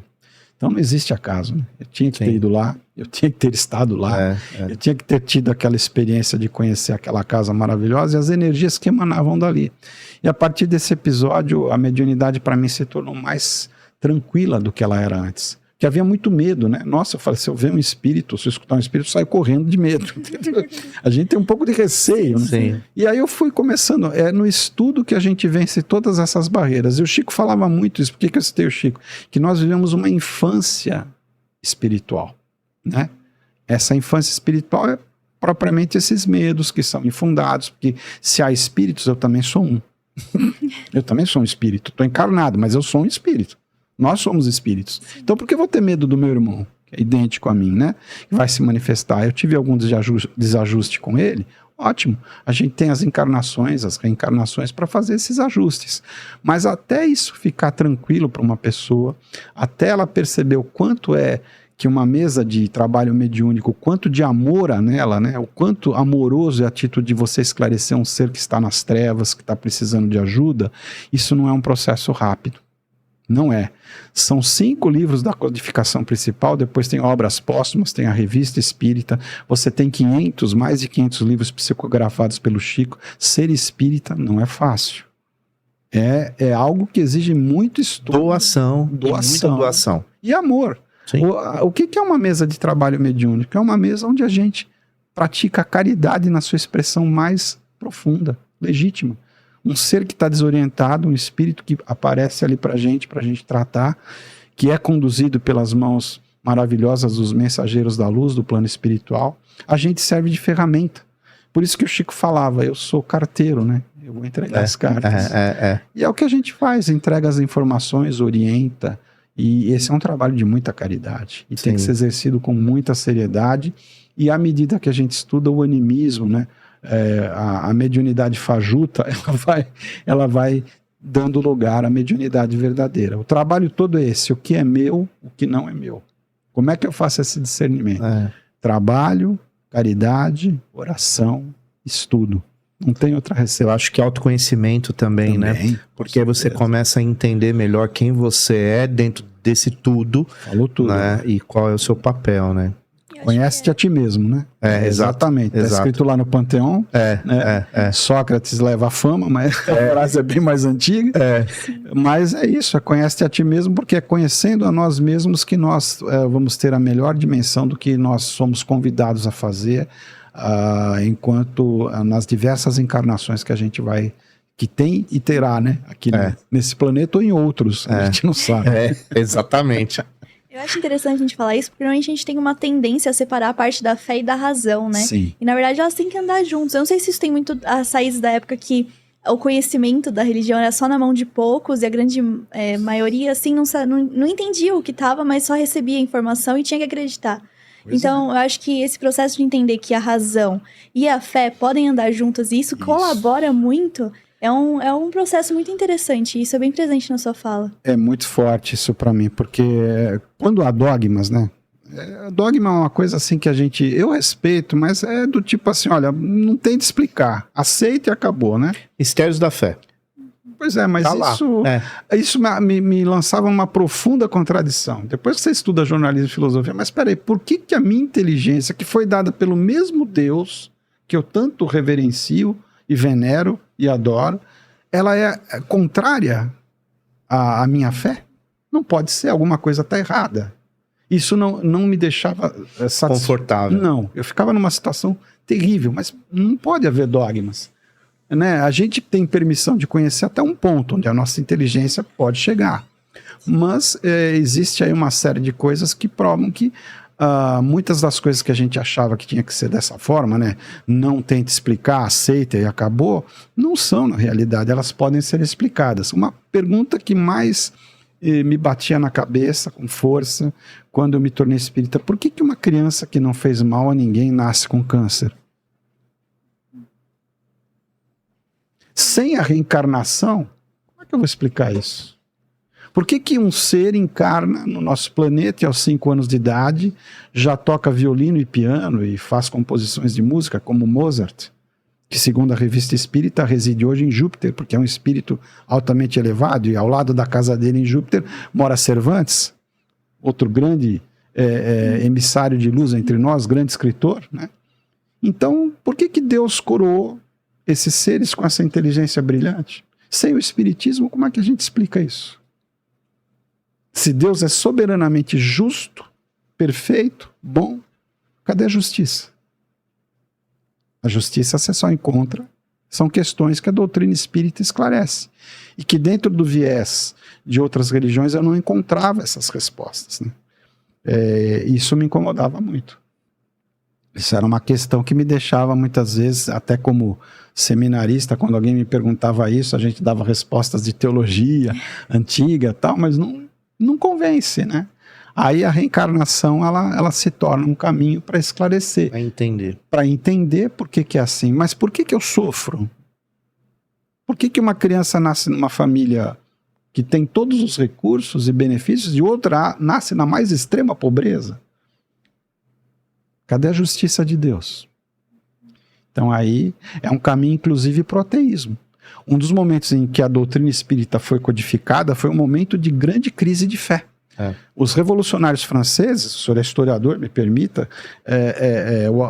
Então não existe acaso, né? Eu tinha que ter ido lá, eu tinha que ter estado lá, eu tinha que ter tido aquela experiência de conhecer aquela casa maravilhosa e as energias que emanavam dali. E a partir desse episódio, a mediunidade para mim se tornou mais tranquila do que ela era antes. Porque havia muito medo, né? Nossa, eu falei, se eu ver um espírito, se eu escutar um espírito, eu saio correndo de medo. A gente tem um pouco de receio, né? Sim. E aí eu fui começando, no estudo que a gente vence todas essas barreiras. E o Chico falava muito isso, por que eu citei o Chico? Que nós vivemos uma infância espiritual, né? Essa infância espiritual é propriamente esses medos que são infundados, porque se há espíritos, eu também sou um. Eu também sou um espírito, estou encarnado, mas eu sou um espírito. Nós somos espíritos. Então por que eu vou ter medo do meu irmão, que é idêntico a mim, né? Que vai se manifestar. Eu tive algum desajuste com ele, ótimo. A gente tem as encarnações, as reencarnações para fazer esses ajustes. Mas até isso ficar tranquilo para uma pessoa, até ela perceber o quanto é que uma mesa de trabalho mediúnico, o quanto de amor há nela, né? O quanto amoroso é a atitude de você esclarecer um ser que está nas trevas, que está precisando de ajuda, isso não é um processo rápido. Não é. São 5 livros da codificação principal, depois tem obras póstumas, tem a revista espírita, você tem mais de 500 livros psicografados pelo Chico. Ser espírita não é fácil. É algo que exige muito estudo. Doação. E muita doação. E amor. Sim. O que é uma mesa de trabalho mediúnico? É uma mesa onde a gente pratica a caridade na sua expressão mais profunda, legítima. Um ser que está desorientado, um espírito que aparece ali para a gente tratar, que é conduzido pelas mãos maravilhosas dos mensageiros da luz, do plano espiritual. A gente serve de ferramenta. Por isso que o Chico falava, eu sou carteiro, né? Eu vou entregar as cartas. E é o que a gente faz, entrega as informações, orienta. E esse é um trabalho de muita caridade. E tem que ser exercido com muita seriedade. E à medida que a gente estuda o animismo, né? A mediunidade fajuta, ela vai dando lugar à mediunidade verdadeira. O trabalho todo é esse, o que é meu, o que não é meu. Como é que eu faço esse discernimento? Trabalho, caridade, oração, estudo. Não tem outra receita. Eu acho que autoconhecimento também, né? Porque você começa a entender melhor quem você é dentro desse tudo. Falou tudo. Né? E qual é o seu papel, né? Conhece-te a ti mesmo, né? Exatamente. Está escrito lá no Panteão. Sócrates leva a fama, mas a frase é bem mais antiga. Mas é isso, conhece-te a ti mesmo, porque é conhecendo a nós mesmos que nós vamos ter a melhor dimensão do que nós somos convidados a fazer, enquanto nas diversas encarnações que a gente vai, que tem e terá, né? Aqui nesse planeta ou em outros, a gente não sabe. Exatamente. Eu acho interessante a gente falar isso, porque normalmente a gente tem uma tendência a separar a parte da fé e da razão, né? Sim. E na verdade elas têm que andar juntos. Eu não sei se isso tem muito as raízes da época que o conhecimento da religião era só na mão de poucos e a grande maioria, assim, não entendia o que estava, mas só recebia a informação e tinha que acreditar. Então, eu acho que esse processo de entender que a razão e a fé podem andar juntas e isso colabora muito, é um processo muito interessante. Isso é bem presente na sua fala. É muito forte isso para mim, porque quando há dogmas, né? Dogma é uma coisa assim que eu respeito, mas é do tipo assim, olha, não tem de explicar. Aceita e acabou, né? Mistérios da fé. Pois é, mas isso me lançava uma profunda contradição. Depois que você estuda jornalismo e filosofia, mas peraí, por que a minha inteligência, que foi dada pelo mesmo Deus, que eu tanto reverencio e venero e adoro, ela é contrária à minha fé? Não pode ser, alguma coisa está errada. Isso não me deixava confortável. Não, eu ficava numa situação terrível, mas não pode haver dogmas. Né? A gente tem permissão de conhecer até um ponto onde a nossa inteligência pode chegar. Mas existe aí uma série de coisas que provam que muitas das coisas que a gente achava que tinha que ser dessa forma, né? Não tenta explicar, aceita e acabou, não são na realidade, elas podem ser explicadas. Uma pergunta que mais me batia na cabeça com força quando eu me tornei espírita: por que uma criança que não fez mal a ninguém nasce com câncer? Sem a reencarnação, como é que eu vou explicar isso? Por que um ser encarna no nosso planeta e aos 5 anos de idade já toca violino e piano e faz composições de música como Mozart, que segundo a Revista Espírita reside hoje em Júpiter, porque é um espírito altamente elevado, e ao lado da casa dele em Júpiter mora Cervantes, outro grande emissário de luz entre nós, grande escritor, né? Então, por que Deus coroou esses seres com essa inteligência brilhante? Sem o espiritismo, como é que a gente explica isso? Se Deus é soberanamente justo, perfeito, bom, cadê a justiça? A justiça você só encontra, são questões que a doutrina espírita esclarece. E que dentro do viés de outras religiões eu não encontrava essas respostas, né? Isso me incomodava muito. Isso era uma questão que me deixava muitas vezes, até como seminarista, quando alguém me perguntava isso, a gente dava respostas de teologia antiga e tal, mas não convence, né? Aí a reencarnação, ela se torna um caminho para esclarecer. Para entender. Para entender por que é assim. Mas por que eu sofro? Por que uma criança nasce numa família que tem todos os recursos e benefícios e outra nasce na mais extrema pobreza? Cadê a justiça de Deus? Então aí é um caminho, inclusive, para o ateísmo. Um dos momentos em que a doutrina espírita foi codificada foi um momento de grande crise de fé. Os revolucionários franceses, o senhor é historiador, me permita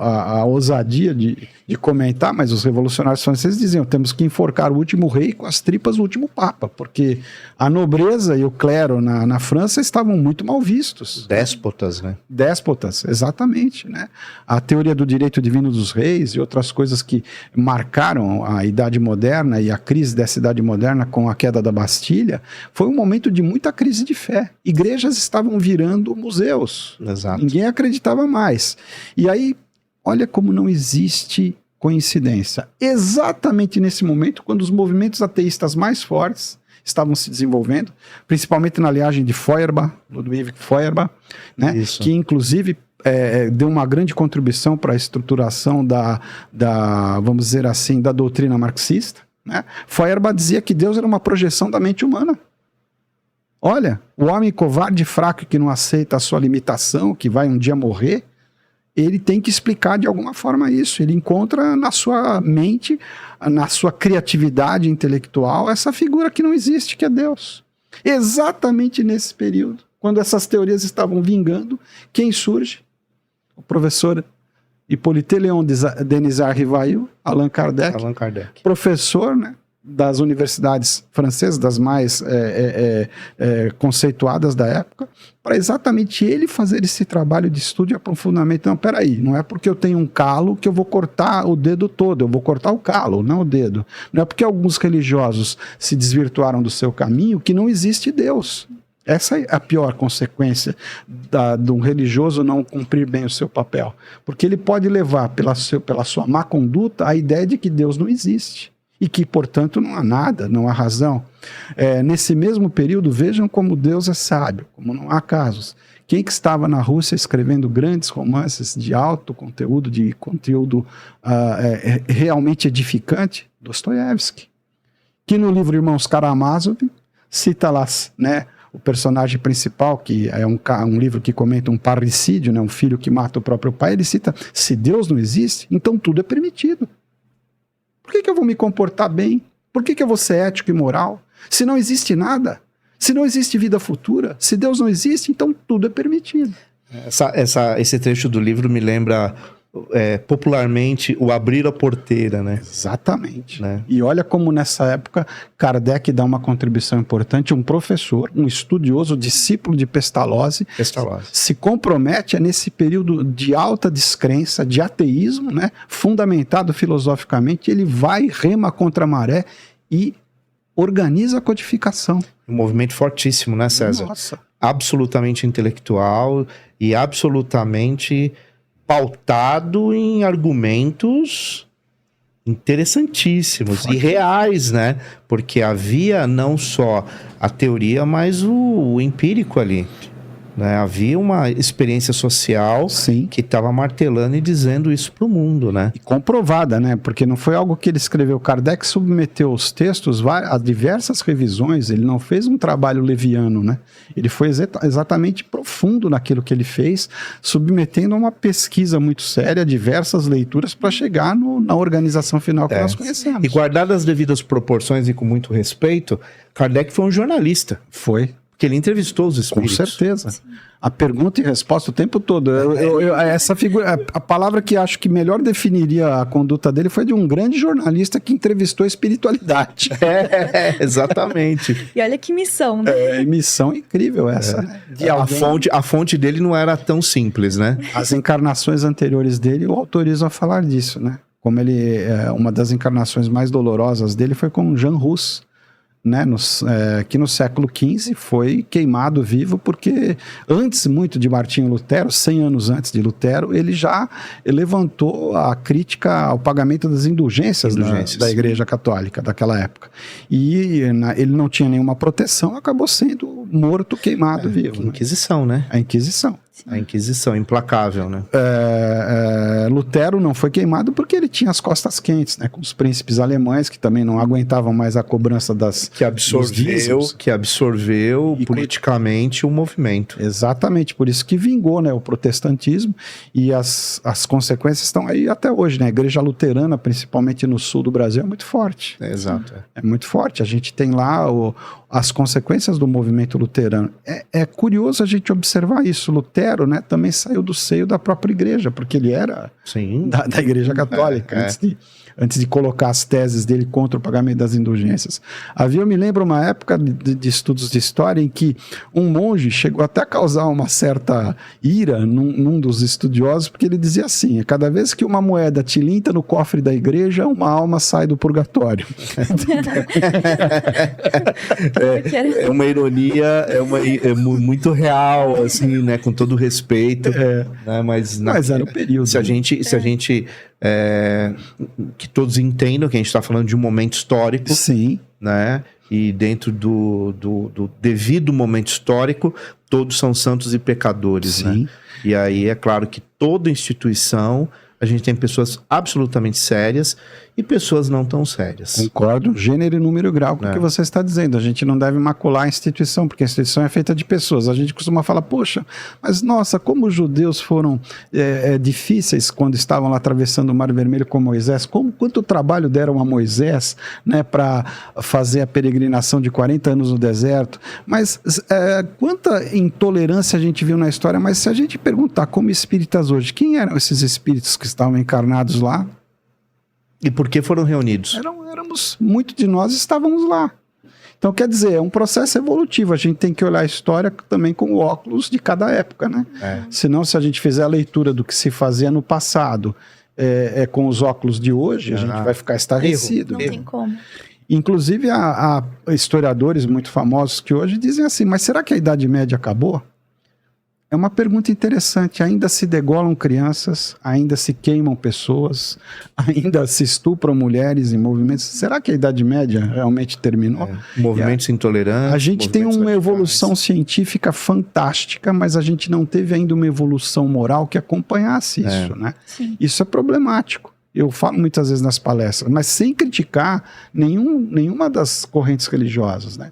a ousadia de comentar, mas os revolucionários franceses diziam: temos que enforcar o último rei com as tripas do último papa, porque a nobreza e o clero na França estavam muito mal vistos. Déspotas, né? Déspotas, exatamente, né? A teoria do direito divino dos reis e outras coisas que marcaram a Idade Moderna e a crise dessa Idade Moderna com a queda da Bastilha, foi um momento de muita crise de fé. Igrejas estavam virando museus. Exato. Ninguém acreditava mais. E aí, olha como não existe coincidência. Exatamente nesse momento, quando os movimentos ateístas mais fortes estavam se desenvolvendo, principalmente na linhagem de Feuerbach, Ludwig Feuerbach, né, que inclusive deu uma grande contribuição para a estruturação da, vamos dizer assim, da doutrina marxista, né? Feuerbach dizia que Deus era uma projeção da mente humana. Olha, o homem covarde e fraco que não aceita a sua limitação, que vai um dia morrer, ele tem que explicar de alguma forma isso. Ele encontra na sua mente, na sua criatividade intelectual, essa figura que não existe, que é Deus. Exatamente nesse período, quando essas teorias estavam vingando, quem surge? O professor Hippolyte Léon Denisard Rivail, Allan Kardec. Professor, né, das universidades francesas, das mais conceituadas da época, para exatamente ele fazer esse trabalho de estudo e aprofundamento. Não, peraí, não é porque eu tenho um calo que eu vou cortar o dedo todo, eu vou cortar o calo, não o dedo. Não é porque alguns religiosos se desvirtuaram do seu caminho que não existe Deus. Essa é a pior consequência de um religioso não cumprir bem o seu papel. Porque ele pode levar pela sua má conduta a ideia de que Deus não existe. E que, portanto, não há nada, não há razão. Nesse mesmo período, vejam como Deus é sábio, como não há casos. Quem que estava na Rússia escrevendo grandes romances de alto conteúdo, de conteúdo realmente edificante? Dostoiévski. Que no livro Irmãos Karamazov cita lá, né, o personagem principal, que é um livro que comenta um parricídio, né, um filho que mata o próprio pai, ele cita: se Deus não existe, então tudo é permitido. Por que eu vou me comportar bem? Por que eu vou ser ético e moral? Se não existe nada, se não existe vida futura, se Deus não existe, então tudo é permitido. Esse trecho do livro me lembra popularmente o abrir a porteira, né? Exatamente. Né? E olha como nessa época Kardec dá uma contribuição importante. Um professor, um estudioso, discípulo de Pestalozzi, se compromete nesse período de alta descrença, de ateísmo, né? Fundamentado filosoficamente, ele vai, rema contra a maré e organiza a codificação. Um movimento fortíssimo, né, César? Nossa. Absolutamente intelectual e absolutamente pautado em argumentos interessantíssimos e reais, né? Porque havia não só a teoria, mas o empírico ali, né? Havia uma experiência social que estava martelando e dizendo isso para o mundo, né? E comprovada, né? Porque não foi algo que ele escreveu. Kardec submeteu os textos a diversas revisões. Ele não fez um trabalho leviano, né? Ele foi exatamente profundo naquilo que ele fez, submetendo a uma pesquisa muito séria, diversas leituras, para chegar na organização final que nós conhecemos. E guardadas as devidas proporções e com muito respeito, Kardec foi um jornalista. Foi. Porque ele entrevistou os espíritos. Com certeza. A pergunta e resposta o tempo todo. Essa figura, a palavra que acho que melhor definiria a conduta dele foi de um grande jornalista que entrevistou a espiritualidade. Exatamente. E olha que missão, né? Missão incrível essa. Né? A fonte dele não era tão simples, né? As encarnações anteriores dele o autorizam a falar disso, né? Como uma das encarnações mais dolorosas dele foi com Jean Hus, né, que no século XV foi queimado vivo, porque antes muito de Martinho Lutero, 100 anos antes de Lutero, ele já levantou a crítica ao pagamento das indulgências. Da Igreja Católica daquela época. E ele não tinha nenhuma proteção, acabou sendo morto, queimado vivo. Inquisição, né? A Inquisição. A Inquisição, implacável, né? Lutero não foi queimado porque ele tinha as costas quentes, né? Com os príncipes alemães que também não aguentavam mais a cobrança dos dízimos. Que absorveu politicamente o movimento. Exatamente, por isso que vingou, né, o protestantismo, e as consequências estão aí até hoje, né? A igreja luterana, principalmente no sul do Brasil, é muito forte. Exato. É muito forte. A gente tem lá as consequências do movimento luterano. É curioso a gente observar isso. Lutero, né, também saiu do seio da própria igreja, porque ele era da igreja católica, antes de colocar as teses dele contra o pagamento das indulgências. Eu me lembro uma época de estudos de história em que um monge chegou até a causar uma certa ira num dos estudiosos, porque ele dizia assim: cada vez que uma moeda tilinta no cofre da igreja, uma alma sai do purgatório. É uma ironia, é muito real, assim, né? Com todo respeito. Né, mas era o período. Se a gente que todos entendam que a gente está falando de um momento histórico. Sim. Né? E dentro do devido momento histórico, todos são santos e pecadores. Sim. Né? E aí é claro que toda instituição, a gente tem pessoas absolutamente sérias e pessoas não tão sérias. Concordo, gênero e número e grau com o que você está dizendo. A gente não deve macular a instituição, porque a instituição é feita de pessoas. A gente costuma falar, poxa, mas nossa, como os judeus foram difíceis quando estavam lá atravessando o Mar Vermelho com Moisés, quanto trabalho deram a Moisés, né, para fazer a peregrinação de 40 anos no deserto, mas quanta intolerância a gente viu na história. Mas se a gente perguntar como espíritas hoje, quem eram esses espíritos que estavam encarnados lá? E por que foram reunidos? Muitos de nós estávamos lá. Então, quer dizer, é um processo evolutivo. A gente tem que olhar a história também com o óculos de cada época, né? Senão, se a gente fizer a leitura do que se fazia no passado com os óculos de hoje, a gente vai ficar estarrecido. Não tem como. Inclusive, há historiadores muito famosos que hoje dizem assim, mas será que a Idade Média acabou? É uma pergunta interessante. Ainda se degolam crianças, ainda se queimam pessoas, ainda se estupram mulheres em movimentos. Será que a Idade Média realmente terminou? Movimentos intolerantes. A gente tem uma evolução científica fantástica, mas a gente não teve ainda uma evolução moral que acompanhasse isso, né? Sim. Isso é problemático. Eu falo muitas vezes nas palestras, mas sem criticar nenhuma das correntes religiosas, né?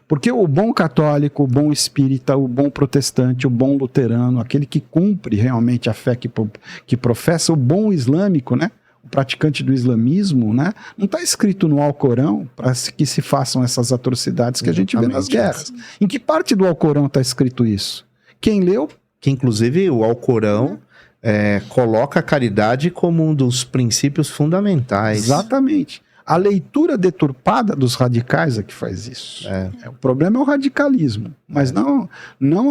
Porque o bom católico, o bom espírita, o bom protestante, o bom luterano, aquele que cumpre realmente a fé que professa, o bom islâmico, né? O praticante do islamismo, né? Não está escrito no Alcorão para que se façam essas atrocidades que a gente vê nas guerras. Em que parte do Alcorão está escrito isso? Quem leu? Que inclusive o Alcorão coloca a caridade como um dos princípios fundamentais. Exatamente. A leitura deturpada dos radicais é que faz isso. O problema é o radicalismo, mas não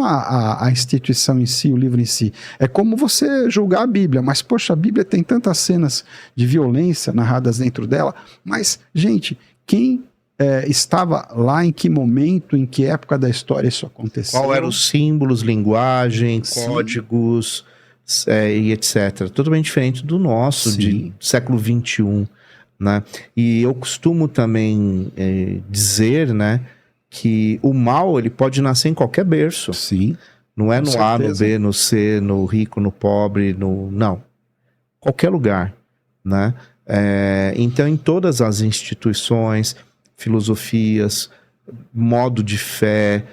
a instituição em si, o livro em si. É como você julgar a Bíblia, mas poxa, a Bíblia tem tantas cenas de violência narradas dentro dela, mas, gente, quem estava lá, em que momento, em que época da história isso aconteceu? Qual eram os símbolos, linguagem, códigos e etc. Totalmente diferente do nosso, de século XXI. Né? E eu costumo também dizer, né, que o mal ele pode nascer em qualquer berço. Sim. Não é no A, no B, no C, no rico, no pobre, não. Qualquer lugar, né? Então, em todas as instituições, filosofias, modo de fé,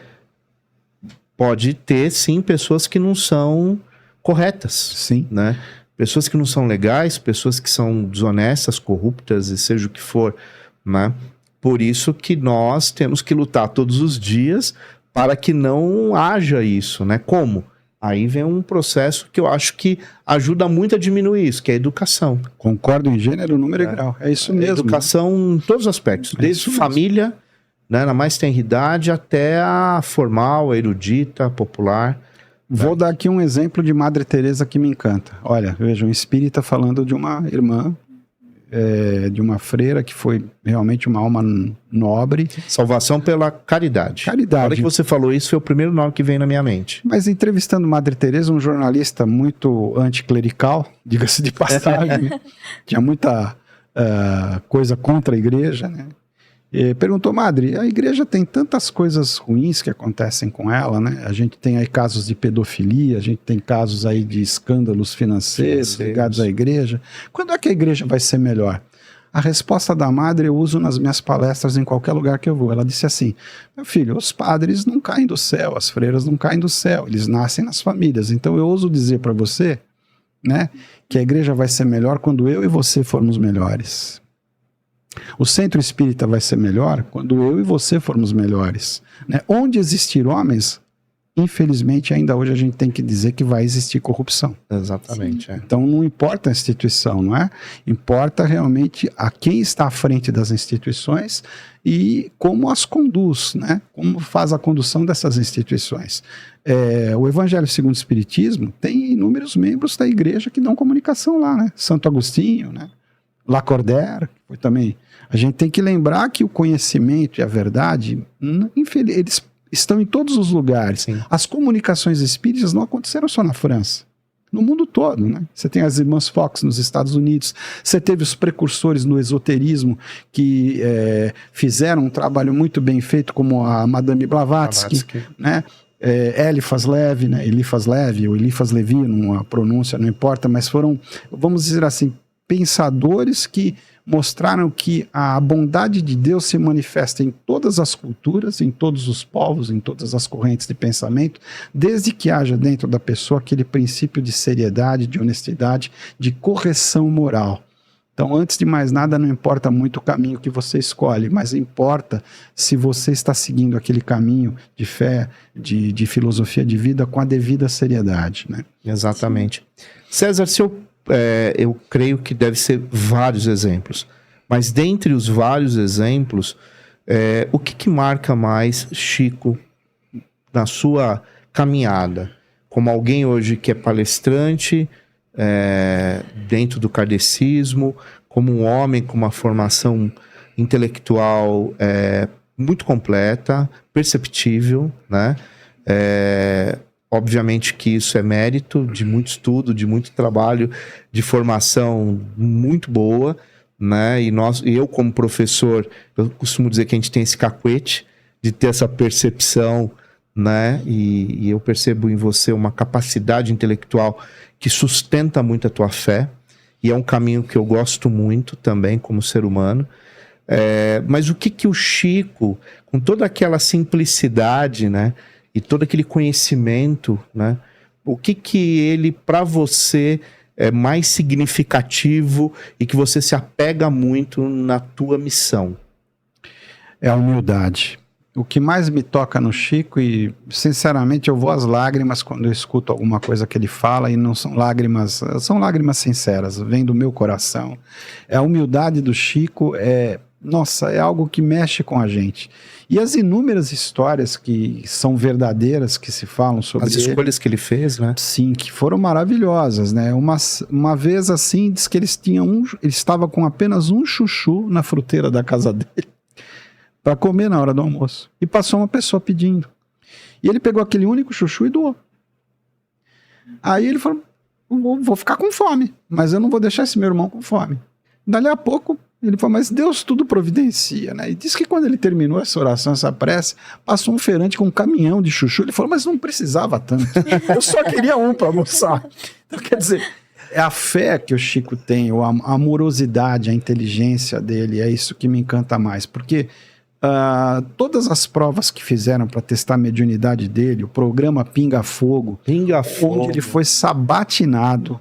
pode ter, sim, pessoas que não são corretas. Sim. Né? Pessoas que não são legais, pessoas que são desonestas, corruptas, e seja o que for, né? Por isso que nós temos que lutar todos os dias para que não haja isso, né? Como? Aí vem um processo que eu acho que ajuda muito a diminuir isso, que é a educação. Concordo em gênero, número e grau. É isso mesmo. Educação em todos os aspectos, desde família, né, na mais tenra idade, até a formal, a erudita, a popular. Vou dar aqui um exemplo de Madre Teresa que me encanta. Olha, veja, um espírita falando de uma irmã, de uma freira que foi realmente uma alma nobre. Salvação pela caridade. Caridade. Na hora que você falou isso, foi o primeiro nome que veio na minha mente. Mas entrevistando Madre Teresa, um jornalista muito anticlerical, diga-se de passagem, tinha muita coisa contra a igreja, né? Perguntou, Madre, a igreja tem tantas coisas ruins que acontecem com ela, né? A gente tem aí casos de pedofilia, a gente tem casos aí de escândalos financeiros ligados à igreja. Quando é que a igreja vai ser melhor? A resposta da Madre eu uso nas minhas palestras em qualquer lugar que eu vou. Ela disse assim, meu filho, os padres não caem do céu, as freiras não caem do céu, eles nascem nas famílias. Então eu ouso dizer para você, né, que a igreja vai ser melhor quando eu e você formos melhores. O centro espírita vai ser melhor quando eu e você formos melhores, né? Onde existir homens, infelizmente ainda hoje a gente tem que dizer que vai existir corrupção. Exatamente. Então não importa a instituição, não é? Importa realmente a quem está à frente das instituições e como as conduz, né? Como faz a condução dessas instituições. O Evangelho segundo o Espiritismo tem inúmeros membros da igreja que dão comunicação lá, né? Santo Agostinho, né? Lacordaire, foi também. A gente tem que lembrar que o conhecimento e a verdade, eles estão em todos os lugares. Sim. As comunicações espíritas não aconteceram só na França, no mundo todo, né? Você tem as irmãs Fox nos Estados Unidos, você teve os precursores no esoterismo que fizeram um trabalho muito bem feito, como a Madame Blavatsky. Né? Eliphas Levi, né? Eliphas Levi ou Eliphas Levi, a pronúncia não importa, mas foram, vamos dizer assim, pensadores que mostraram que a bondade de Deus se manifesta em todas as culturas, em todos os povos, em todas as correntes de pensamento, desde que haja dentro da pessoa aquele princípio de seriedade, de honestidade, de correção moral. Então, antes de mais nada, não importa muito o caminho que você escolhe, mas importa se você está seguindo aquele caminho de fé, de filosofia de vida com a devida seriedade, né? Exatamente. César, se eu creio que deve ser vários exemplos, mas dentre os vários exemplos, o que marca mais Chico na sua caminhada? Como alguém hoje que é palestrante dentro do kardecismo, como um homem com uma formação intelectual muito completa, perceptível, né? Obviamente que isso é mérito de muito estudo, de muito trabalho, de formação muito boa, né? E eu como professor, eu costumo dizer que a gente tem esse cacuete de ter essa percepção, né? E eu percebo em você uma capacidade intelectual que sustenta muito a tua fé, e é um caminho que eu gosto muito também como ser humano. Mas o que o Chico, com toda aquela simplicidade, né? E todo aquele conhecimento, né? O que ele, para você, é mais significativo e que você se apega muito na tua missão? É a humildade. O que mais me toca no Chico, e sinceramente eu vou às lágrimas quando eu escuto alguma coisa que ele fala, e não são lágrimas sinceras, vem do meu coração. A humildade do Chico nossa, é algo que mexe com a gente. E as inúmeras histórias que são verdadeiras, que se falam sobre as escolhas que ele fez, né? Sim, que foram maravilhosas, né? Uma vez assim, diz que ele estava com apenas um chuchu na fruteira da casa dele para comer na hora do almoço. E passou uma pessoa pedindo. E ele pegou aquele único chuchu e doou. Aí ele falou, vou ficar com fome, mas eu não vou deixar esse meu irmão com fome. Dali a pouco, ele falou, mas Deus tudo providencia, né? E disse que quando ele terminou essa oração, essa prece, passou um feirante com um caminhão de chuchu. Ele falou, mas não precisava tanto. Eu só queria um para almoçar. Então, quer dizer, é a fé que o Chico tem, a amorosidade, a inteligência dele, é isso que me encanta mais. Porque todas as provas que fizeram para testar a mediunidade dele, o programa Pinga Fogo, onde ele foi sabatinado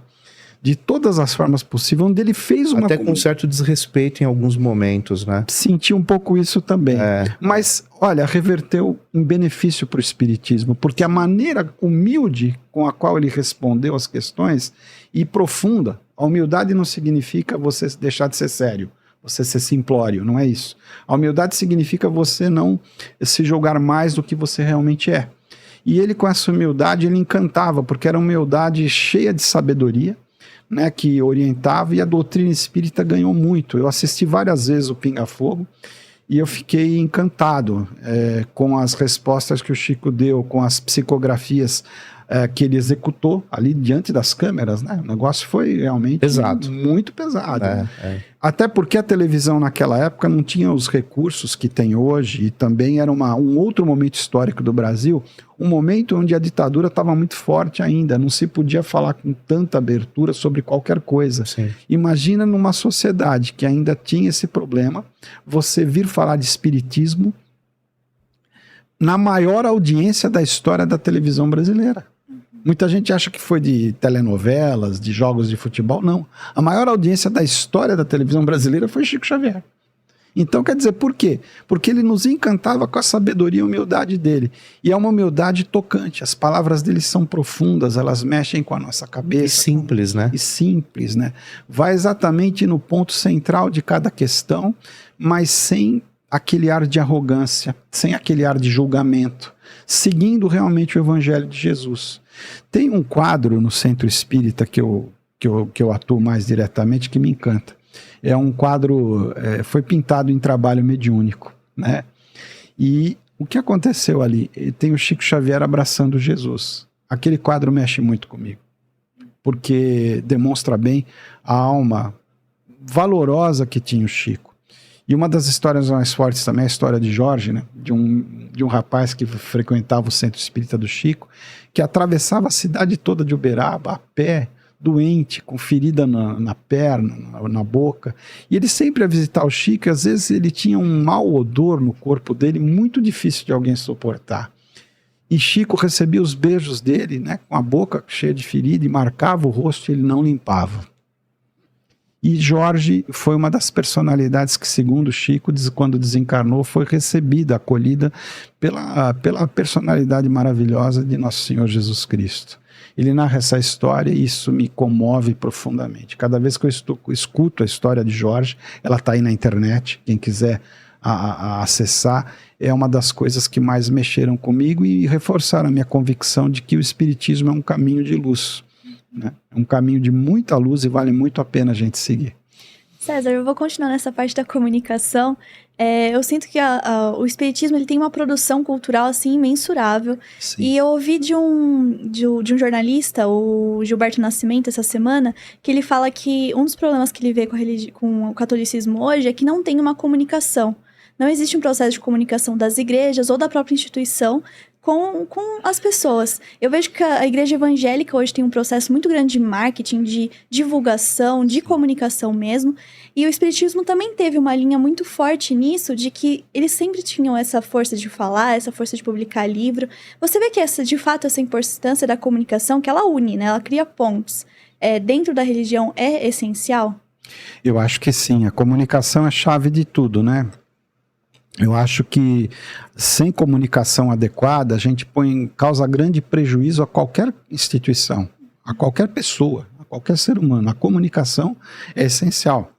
de todas as formas possíveis, onde ele fez uma... Até com um certo desrespeito em alguns momentos, né? Senti um pouco isso também. Mas, olha, reverteu em benefício para o espiritismo, porque a maneira humilde com a qual ele respondeu as questões, e profunda, a humildade não significa você deixar de ser sério, você ser simplório, não é isso. A humildade significa você não se julgar mais do que você realmente é. E ele, com essa humildade, ele encantava, porque era uma humildade cheia de sabedoria, né, que orientava, e a doutrina espírita ganhou muito. Eu assisti várias vezes o Pinga Fogo e eu fiquei encantado com as respostas que o Chico deu, com as psicografias que ele executou ali diante das câmeras, né? O negócio foi realmente Pesado. Muito pesado. É, Né? Até porque a televisão naquela época não tinha os recursos que tem hoje, e também era um outro momento histórico do Brasil, um momento onde a ditadura estava muito forte ainda, não se podia falar com tanta abertura sobre qualquer coisa. Sim. Imagina numa sociedade que ainda tinha esse problema, você vir falar de espiritismo na maior audiência da história da televisão brasileira. Muita gente acha que foi de telenovelas, de jogos de futebol. Não. A maior audiência da história da televisão brasileira foi Chico Xavier. Então, quer dizer, por quê? Porque ele nos encantava com a sabedoria e humildade dele. E é uma humildade tocante. As palavras dele são profundas, elas mexem com a nossa cabeça. E simples, né? E simples, né? Vai exatamente no ponto central de cada questão, mas sem aquele ar de arrogância, sem aquele ar de julgamento, seguindo realmente o Evangelho de Jesus. Tem um quadro no Centro Espírita que eu atuo mais diretamente que me encanta. É um quadro, foi pintado em trabalho mediúnico, né? E o que aconteceu ali? Tem o Chico Xavier abraçando Jesus. Aquele quadro mexe muito comigo, porque demonstra bem a alma valorosa que tinha o Chico. E uma das histórias mais fortes também é a história de Jorge, né? De um rapaz que frequentava o Centro Espírita do Chico, que atravessava a cidade toda de Uberaba a pé, doente, com ferida na perna, na boca. E ele sempre ia visitar o Chico, e às vezes ele tinha um mau odor no corpo dele, muito difícil de alguém suportar. E Chico recebia os beijos dele, né? Com a boca cheia de ferida, e marcava o rosto e ele não limpava. E Jorge foi uma das personalidades que, segundo Chico, quando desencarnou, foi recebida, acolhida pela personalidade maravilhosa de Nosso Senhor Jesus Cristo. Ele narra essa história e isso me comove profundamente. Cada vez que eu escuto a história de Jorge, ela está aí na internet, quem quiser acessar, é uma das coisas que mais mexeram comigo e reforçaram a minha convicção de que o Espiritismo é um caminho de luz. Né? É um caminho de muita luz e vale muito a pena a gente seguir. César, eu vou continuar nessa parte da comunicação. Eu sinto que o Espiritismo ele tem uma produção cultural assim imensurável. Sim. E eu ouvi de um jornalista, o Gilberto Nascimento, essa semana, que ele fala que um dos problemas que ele vê com o catolicismo hoje é que não tem uma comunicação. Não existe um processo de comunicação das igrejas ou da própria instituição com as pessoas. Eu vejo que a igreja evangélica hoje tem um processo muito grande de marketing, de divulgação, de comunicação mesmo, e o Espiritismo também teve uma linha muito forte nisso, de que eles sempre tinham essa força de falar, essa força de publicar livro. Você vê que de fato essa importância da comunicação, que ela une, né? Ela cria pontes, dentro da religião é essencial? Eu acho que sim, a comunicação é chave de tudo, né? Eu acho que sem comunicação adequada, a gente causa grande prejuízo a qualquer instituição, a qualquer pessoa, a qualquer ser humano. A comunicação é essencial.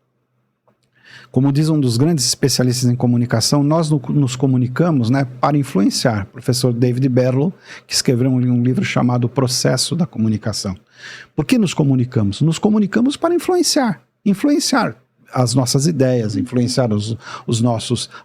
Como diz um dos grandes especialistas em comunicação, nós nos comunicamos, né, para influenciar. O professor David Berlow, que escreveu um livro chamado O Processo da Comunicação. Por que nos comunicamos? Nos comunicamos para influenciar. Influenciar as nossas ideias, influenciar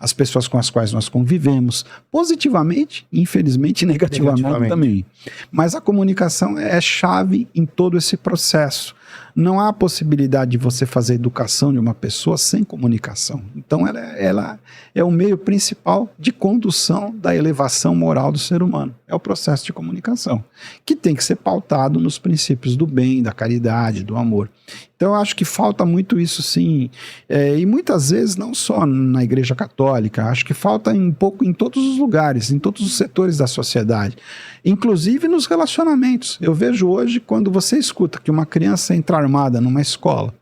as pessoas com as quais nós convivemos, positivamente, infelizmente, negativamente também. Mas a comunicação é chave em todo esse processo. Não há possibilidade de você fazer a educação de uma pessoa sem comunicação. Então ela é o meio principal de condução da elevação moral do ser humano. É o processo de comunicação, que tem que ser pautado nos princípios do bem, da caridade, do amor. Então eu acho que falta muito isso sim, e muitas vezes não só na Igreja Católica, acho que falta um pouco em todos os lugares, em todos os setores da sociedade, inclusive nos relacionamentos. Eu vejo hoje, quando você escuta que uma criança entra armada numa escola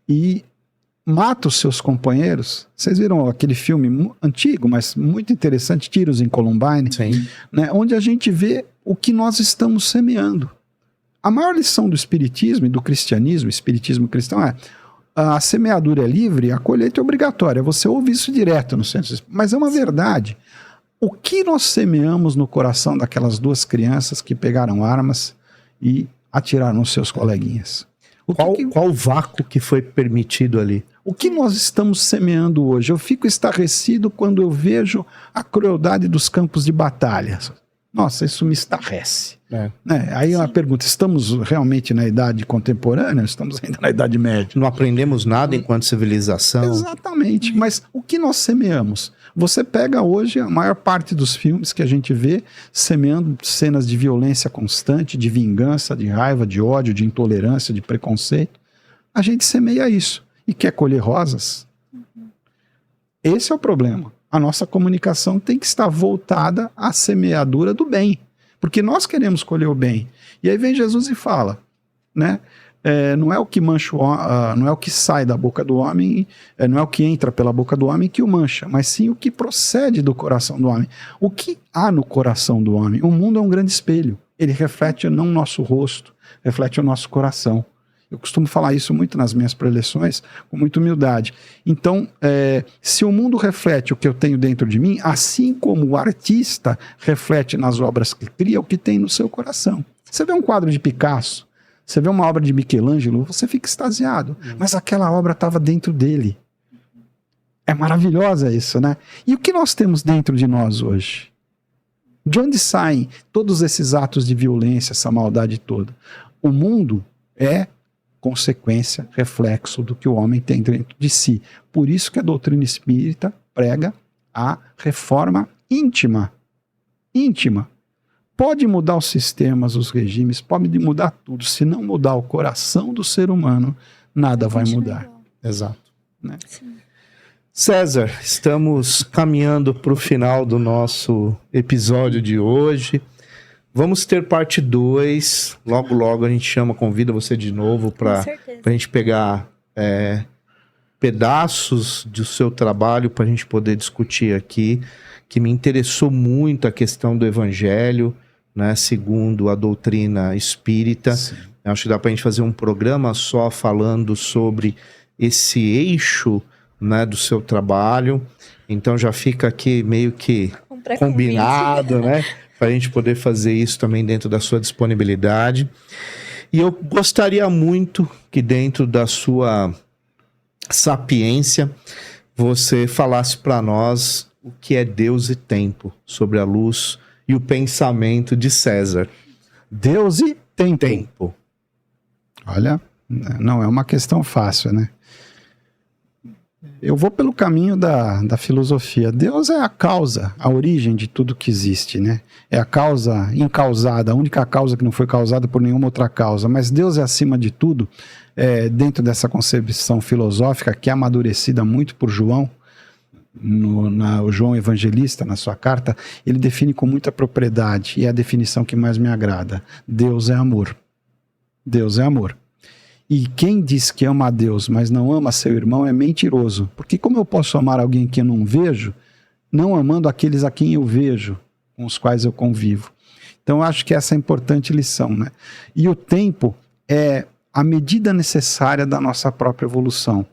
e mata os seus companheiros, vocês viram aquele filme antigo, mas muito interessante, Tiros em Columbine, né, onde a gente vê o que nós estamos semeando. A maior lição do espiritismo e do cristianismo, espiritismo cristão, é a semeadura é livre, a colheita é obrigatória. Você ouve isso direto no centro espírita, mas é uma verdade. O que nós semeamos no coração daquelas duas crianças que pegaram armas e atiraram nos seus coleguinhas? Qual o vácuo que foi permitido ali? O que nós estamos semeando hoje? Eu fico estarrecido quando eu vejo a crueldade dos campos de batalha. Nossa, isso me estarrece. É. Né? Aí a pergunta, estamos realmente na idade contemporânea? Estamos ainda na idade média? Não aprendemos nada enquanto civilização. Exatamente, mas o que nós semeamos? Você pega hoje a maior parte dos filmes que a gente vê semeando cenas de violência constante, de vingança, de raiva, de ódio, de intolerância, de preconceito. A gente semeia isso e quer colher rosas. Esse é o problema. A nossa comunicação tem que estar voltada à semeadura do bem, porque nós queremos colher o bem. E aí vem Jesus e fala, né? Não é o que mancha não é o que sai da boca do homem, não é o que entra pela boca do homem que o mancha, mas sim o que procede do coração do homem. O que há no coração do homem? O mundo é um grande espelho. Ele reflete não o nosso rosto, reflete o nosso coração. Eu costumo falar isso muito nas minhas preleções, com muita humildade. Então, se o mundo reflete o que eu tenho dentro de mim, assim como o artista reflete nas obras que cria o que tem no seu coração. Você vê um quadro de Picasso, você vê uma obra de Michelangelo, você fica extasiado. Mas aquela obra estava dentro dele. É maravilhosa isso, né? E o que nós temos dentro de nós hoje? De onde saem todos esses atos de violência, essa maldade toda? O mundo é consequência, reflexo do que o homem tem dentro de si. Por isso que a doutrina espírita prega a reforma íntima. Íntima. Pode mudar os sistemas, os regimes, pode mudar tudo. Se não mudar o coração do ser humano, nada vai mudar. Exato. Né? César, estamos caminhando para o final do nosso episódio de hoje. Vamos ter parte 2. Logo, logo a gente convida você de novo para a gente pegar pedaços do seu trabalho para a gente poder discutir aqui, que me interessou muito a questão do evangelho, né, segundo a doutrina espírita. Sim. Acho que dá para a gente fazer um programa só falando sobre esse eixo, né, do seu trabalho. Então já fica aqui meio que combinado, né? Para a gente poder fazer isso também dentro da sua disponibilidade. E eu gostaria muito que dentro da sua sapiência você falasse para nós o que é Deus e tempo, sobre a luz e o pensamento de César. Deus e tempo. Tempo. Olha, não é uma questão fácil, né? Eu vou pelo caminho da filosofia. Deus é a causa, a origem de tudo que existe, né? É a causa incausada, a única causa que não foi causada por nenhuma outra causa. Mas Deus é acima de tudo, dentro dessa concepção filosófica que é amadurecida muito por João, o João Evangelista, na sua carta, ele define com muita propriedade, e é a definição que mais me agrada. Deus é amor. Deus é amor. E quem diz que ama a Deus, mas não ama seu irmão, é mentiroso. Porque como eu posso amar alguém que eu não vejo, não amando aqueles a quem eu vejo, com os quais eu convivo? Então eu acho que essa é a importante lição, né? E o tempo é a medida necessária da nossa própria evolução.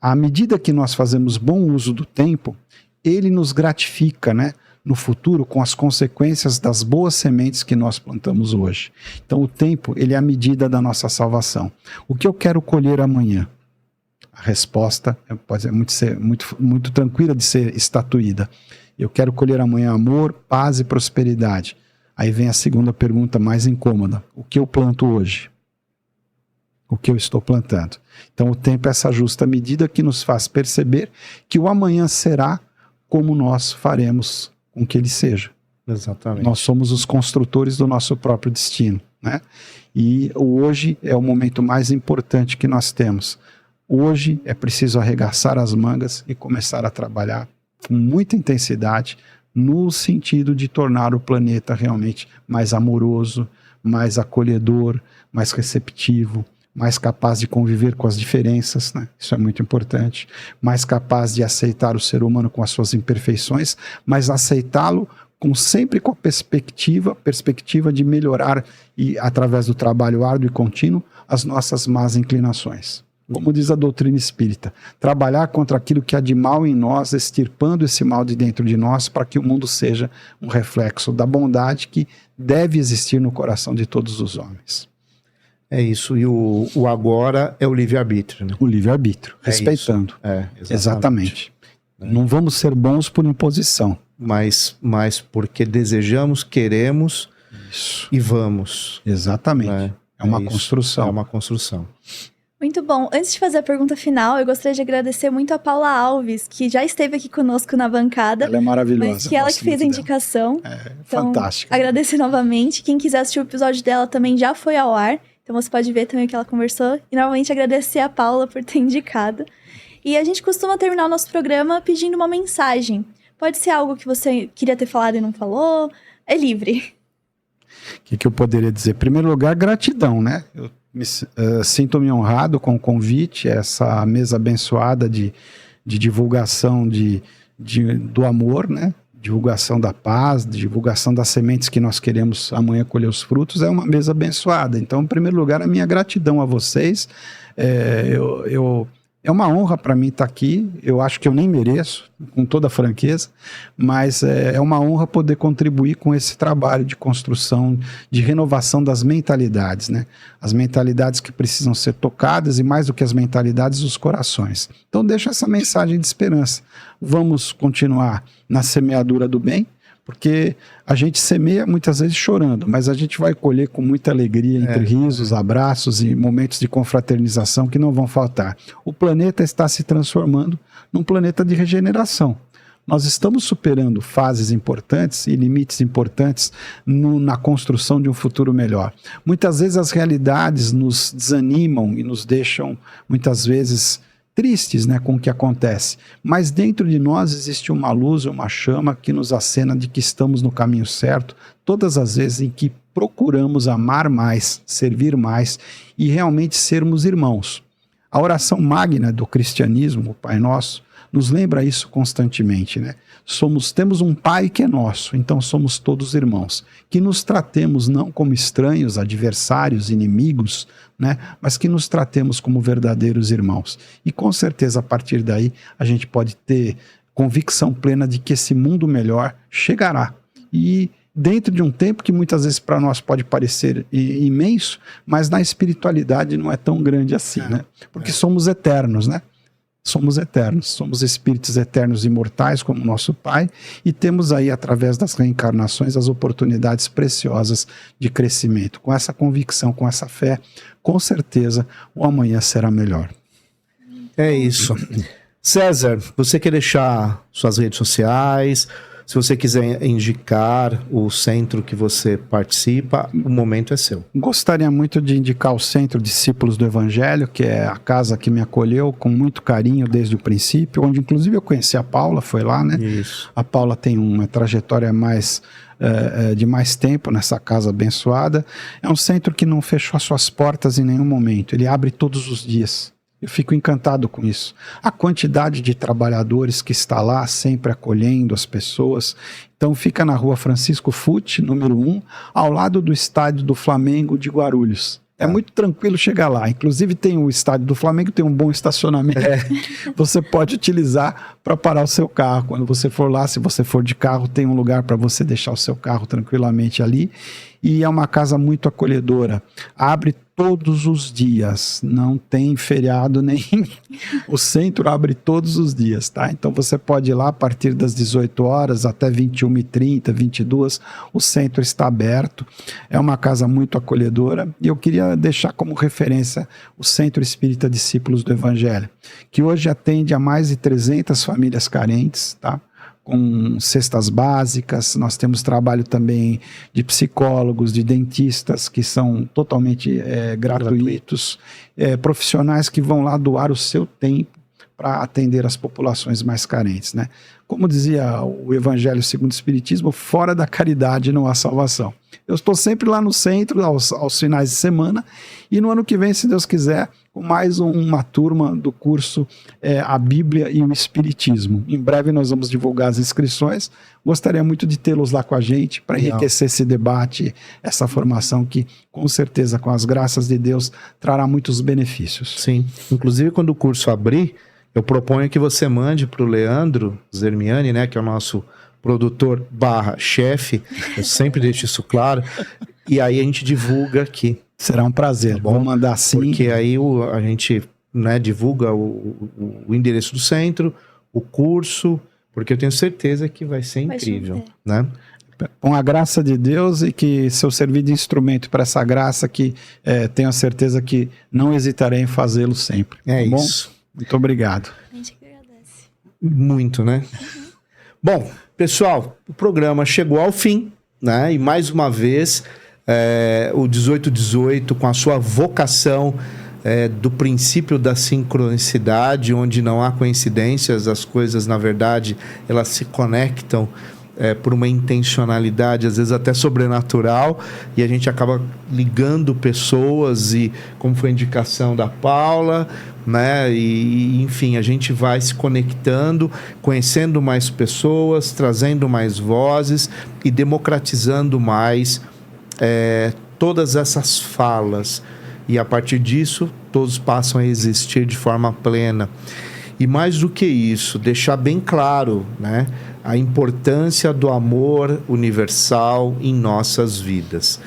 À medida que nós fazemos bom uso do tempo, ele nos gratifica, né, no futuro com as consequências das boas sementes que nós plantamos hoje. Então o tempo, ele é a medida da nossa salvação. O que eu quero colher amanhã? A resposta pode ser muito tranquila de ser estatuída. Eu quero colher amanhã amor, paz e prosperidade. Aí vem a segunda pergunta mais incômoda. O que eu planto hoje? O que eu estou plantando? Então o tempo é essa justa medida que nos faz perceber que o amanhã será como nós faremos com que ele seja. Exatamente. Nós somos os construtores do nosso próprio destino, né? E o hoje é o momento mais importante que nós temos. Hoje é preciso arregaçar as mangas e começar a trabalhar com muita intensidade no sentido de tornar o planeta realmente mais amoroso, mais acolhedor, mais receptivo, mais capaz de conviver com as diferenças, né? Isso é muito importante, mais capaz de aceitar o ser humano com as suas imperfeições, mas aceitá-lo sempre com a perspectiva de melhorar, e através do trabalho árduo e contínuo, as nossas más inclinações. Como diz a doutrina espírita, trabalhar contra aquilo que há de mal em nós, extirpando esse mal de dentro de nós, para que o mundo seja um reflexo da bondade que deve existir no coração de todos os homens. É isso, e o agora é o livre-arbítrio, né? O livre-arbítrio, respeitando. Exatamente. Exatamente. Não vamos ser bons por imposição. Mas porque desejamos, queremos Isso. e vamos. Exatamente. Né? É uma isso. construção. É uma construção. Muito bom. Antes de fazer a pergunta final, eu gostaria de agradecer muito a Paula Alves, que já esteve aqui conosco na bancada. Ela é maravilhosa. Mas que ela que fez a indicação. Então, fantástica. Agradecer novamente. Quem quiser assistir o episódio dela também já foi ao ar. Então você pode ver também o que ela conversou. E novamente agradecer a Paula por ter indicado. E a gente costuma terminar o nosso programa pedindo uma mensagem. Pode ser algo que você queria ter falado e não falou. É livre. O que eu poderia dizer? Em primeiro lugar, gratidão, né? Eu sinto-me honrado com o convite, essa mesa abençoada de divulgação do amor, né? Divulgação da paz, divulgação das sementes que nós queremos amanhã colher os frutos, é uma mesa abençoada. Então, em primeiro lugar, a minha gratidão a vocês. É uma honra para mim estar aqui. Eu acho que eu nem mereço, com toda franqueza, mas é uma honra poder contribuir com esse trabalho de construção, de renovação das mentalidades, né? As mentalidades que precisam ser tocadas e, mais do que as mentalidades, os corações. Então, deixo essa mensagem de esperança. Vamos continuar na semeadura do bem, porque a gente semeia muitas vezes chorando, mas a gente vai colher com muita alegria, entre risos, abraços e momentos de confraternização que não vão faltar. O planeta está se transformando num planeta de regeneração. Nós estamos superando fases importantes e limites importantes na construção de um futuro melhor. Muitas vezes as realidades nos desanimam e nos deixam, muitas vezes, tristes, né, com o que acontece, mas dentro de nós existe uma luz, uma chama que nos acena de que estamos no caminho certo, todas as vezes em que procuramos amar mais, servir mais e realmente sermos irmãos. A oração magna do cristianismo, o Pai Nosso, nos lembra isso constantemente, né? Temos um Pai que é nosso, então somos todos irmãos. Que nos tratemos não como estranhos, adversários, inimigos, né? Mas que nos tratemos como verdadeiros irmãos. E com certeza a partir daí a gente pode ter convicção plena de que esse mundo melhor chegará. E dentro de um tempo que muitas vezes para nós pode parecer imenso, mas na espiritualidade não é tão grande assim, né? Porque somos eternos, né? Somos eternos, somos espíritos eternos imortais como nosso Pai e temos aí através das reencarnações as oportunidades preciosas de crescimento. Com essa convicção, com essa fé, com certeza o amanhã será melhor. É isso. César, você quer deixar suas redes sociais? Se você quiser indicar o centro que você participa, o momento é seu. Gostaria muito de indicar o Centro Discípulos do Evangelho, que é a casa que me acolheu com muito carinho desde o princípio, onde inclusive eu conheci a Paula, foi lá, né? Isso. A Paula tem uma trajetória de mais tempo nessa casa abençoada. É um centro que não fechou as suas portas em nenhum momento, ele abre todos os dias. Eu fico encantado com isso. A quantidade de trabalhadores que está lá, sempre acolhendo as pessoas. Então fica na rua Francisco Futi, número 1, ao lado do estádio do Flamengo de Guarulhos. É muito tranquilo chegar lá. Inclusive tem o estádio do Flamengo, tem um bom estacionamento. Você pode utilizar para parar o seu carro. Quando você for lá, se você for de carro, tem um lugar para você deixar o seu carro tranquilamente ali. E é uma casa muito acolhedora. Abre todos os dias. Não tem feriado nem... O centro abre todos os dias, tá? Então você pode ir lá a partir das 18 horas até 21h30, 22h. O centro está aberto. É uma casa muito acolhedora. E eu queria deixar como referência o Centro Espírita Discípulos do Evangelho, que hoje atende a mais de 300 famílias carentes, tá? Com cestas básicas, nós temos trabalho também de psicólogos, de dentistas que são totalmente gratuitos, profissionais que vão lá doar o seu tempo para atender as populações mais carentes, né? Como dizia o Evangelho segundo o Espiritismo, fora da caridade não há salvação. Eu estou sempre lá no centro, aos finais de semana, e no ano que vem, se Deus quiser, com mais uma turma do curso A Bíblia e o Espiritismo. Em breve nós vamos divulgar as inscrições. Gostaria muito de tê-los lá com a gente para enriquecer esse debate, essa formação que, com certeza, com as graças de Deus, trará muitos benefícios. Sim, inclusive quando o curso abrir, eu proponho que você mande para o Leandro Zermiani, né, que é o nosso produtor / chefe, eu sempre deixo isso claro, e aí a gente divulga aqui. Será um prazer, tá bom? Vou mandar sim. Porque aí a gente, né, divulga o endereço do centro, o curso, porque eu tenho certeza que vai ser Vai incrível, chover. né? Com a graça de Deus e que se eu servir de instrumento para essa graça, que tenho a certeza que não hesitarei em fazê-lo sempre. É tá bom? isso. Muito obrigado. A gente que agradece. Muito, né? Bom, pessoal, o programa chegou ao fim, né? E mais uma vez, o 1818, com a sua vocação do princípio da sincronicidade, onde não há coincidências, as coisas, na verdade, elas se conectam por uma intencionalidade, às vezes até sobrenatural, e a gente acaba ligando pessoas, e como foi a indicação da Paula, né? E enfim, a gente vai se conectando, conhecendo mais pessoas, trazendo mais vozes e democratizando mais todas essas falas. E a partir disso, todos passam a existir de forma plena. E mais do que isso, deixar bem claro, né, a importância do amor universal em nossas vidas.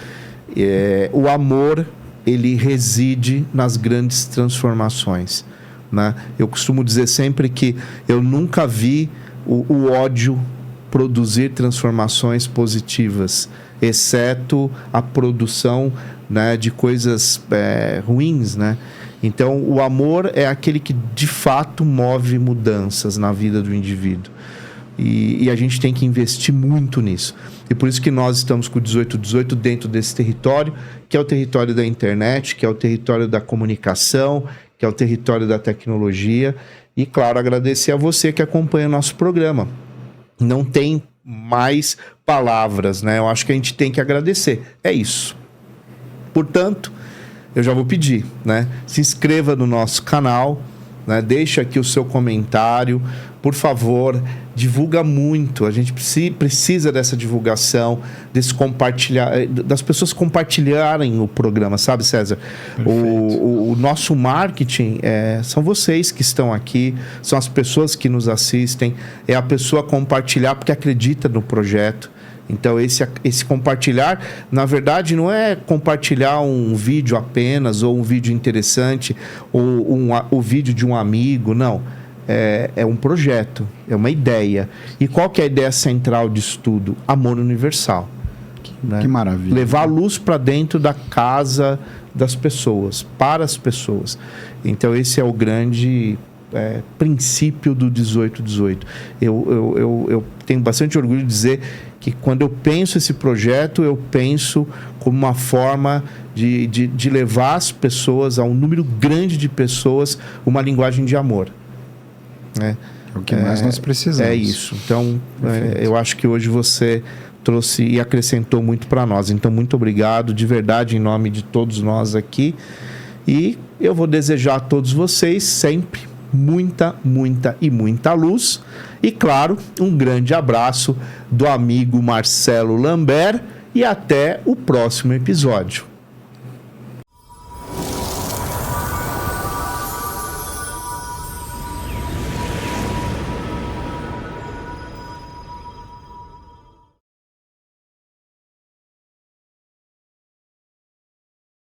O amor, ele reside nas grandes transformações, né? Eu costumo dizer sempre que eu nunca vi o ódio produzir transformações positivas, exceto a produção, né, de coisas ruins, né? Então, o amor é aquele que, de fato, move mudanças na vida do indivíduo. E a gente tem que investir muito nisso. E por isso que nós estamos com o 1818 dentro desse território, que é o território da internet, que é o território da comunicação, que é o território da tecnologia. E, claro, agradecer a você que acompanha o nosso programa. Não tem mais palavras, né? Eu acho que a gente tem que agradecer. É isso. Portanto, eu já vou pedir, né? Se inscreva no nosso canal, né? Deixa aqui o seu comentário, por favor, divulga muito. A gente precisa dessa divulgação, desse compartilhar, das pessoas compartilharem o programa, sabe, César? O nosso marketing são vocês que estão aqui, são as pessoas que nos assistem, é a pessoa compartilhar porque acredita no projeto. Então, esse compartilhar, na verdade, não é compartilhar um vídeo apenas, ou um vídeo interessante, ou o vídeo de um amigo, não. É um projeto, é uma ideia. E qual que é a ideia central disso tudo? Amor universal. Né? Que maravilha. Levar a luz para dentro da casa das pessoas, para as pessoas. Então, esse é o grande princípio do 1818. Eu tenho bastante orgulho de dizer que quando eu penso esse projeto, eu penso como uma forma de levar as pessoas, a um número grande de pessoas, uma linguagem de amor. É o que mais nós precisamos. É isso. Então, eu acho que hoje você trouxe e acrescentou muito para nós. Então, muito obrigado, de verdade, em nome de todos nós aqui. E eu vou desejar a todos vocês sempre muita, muita e muita luz. E, claro, um grande abraço do amigo Marcelo Lambert e até o próximo episódio.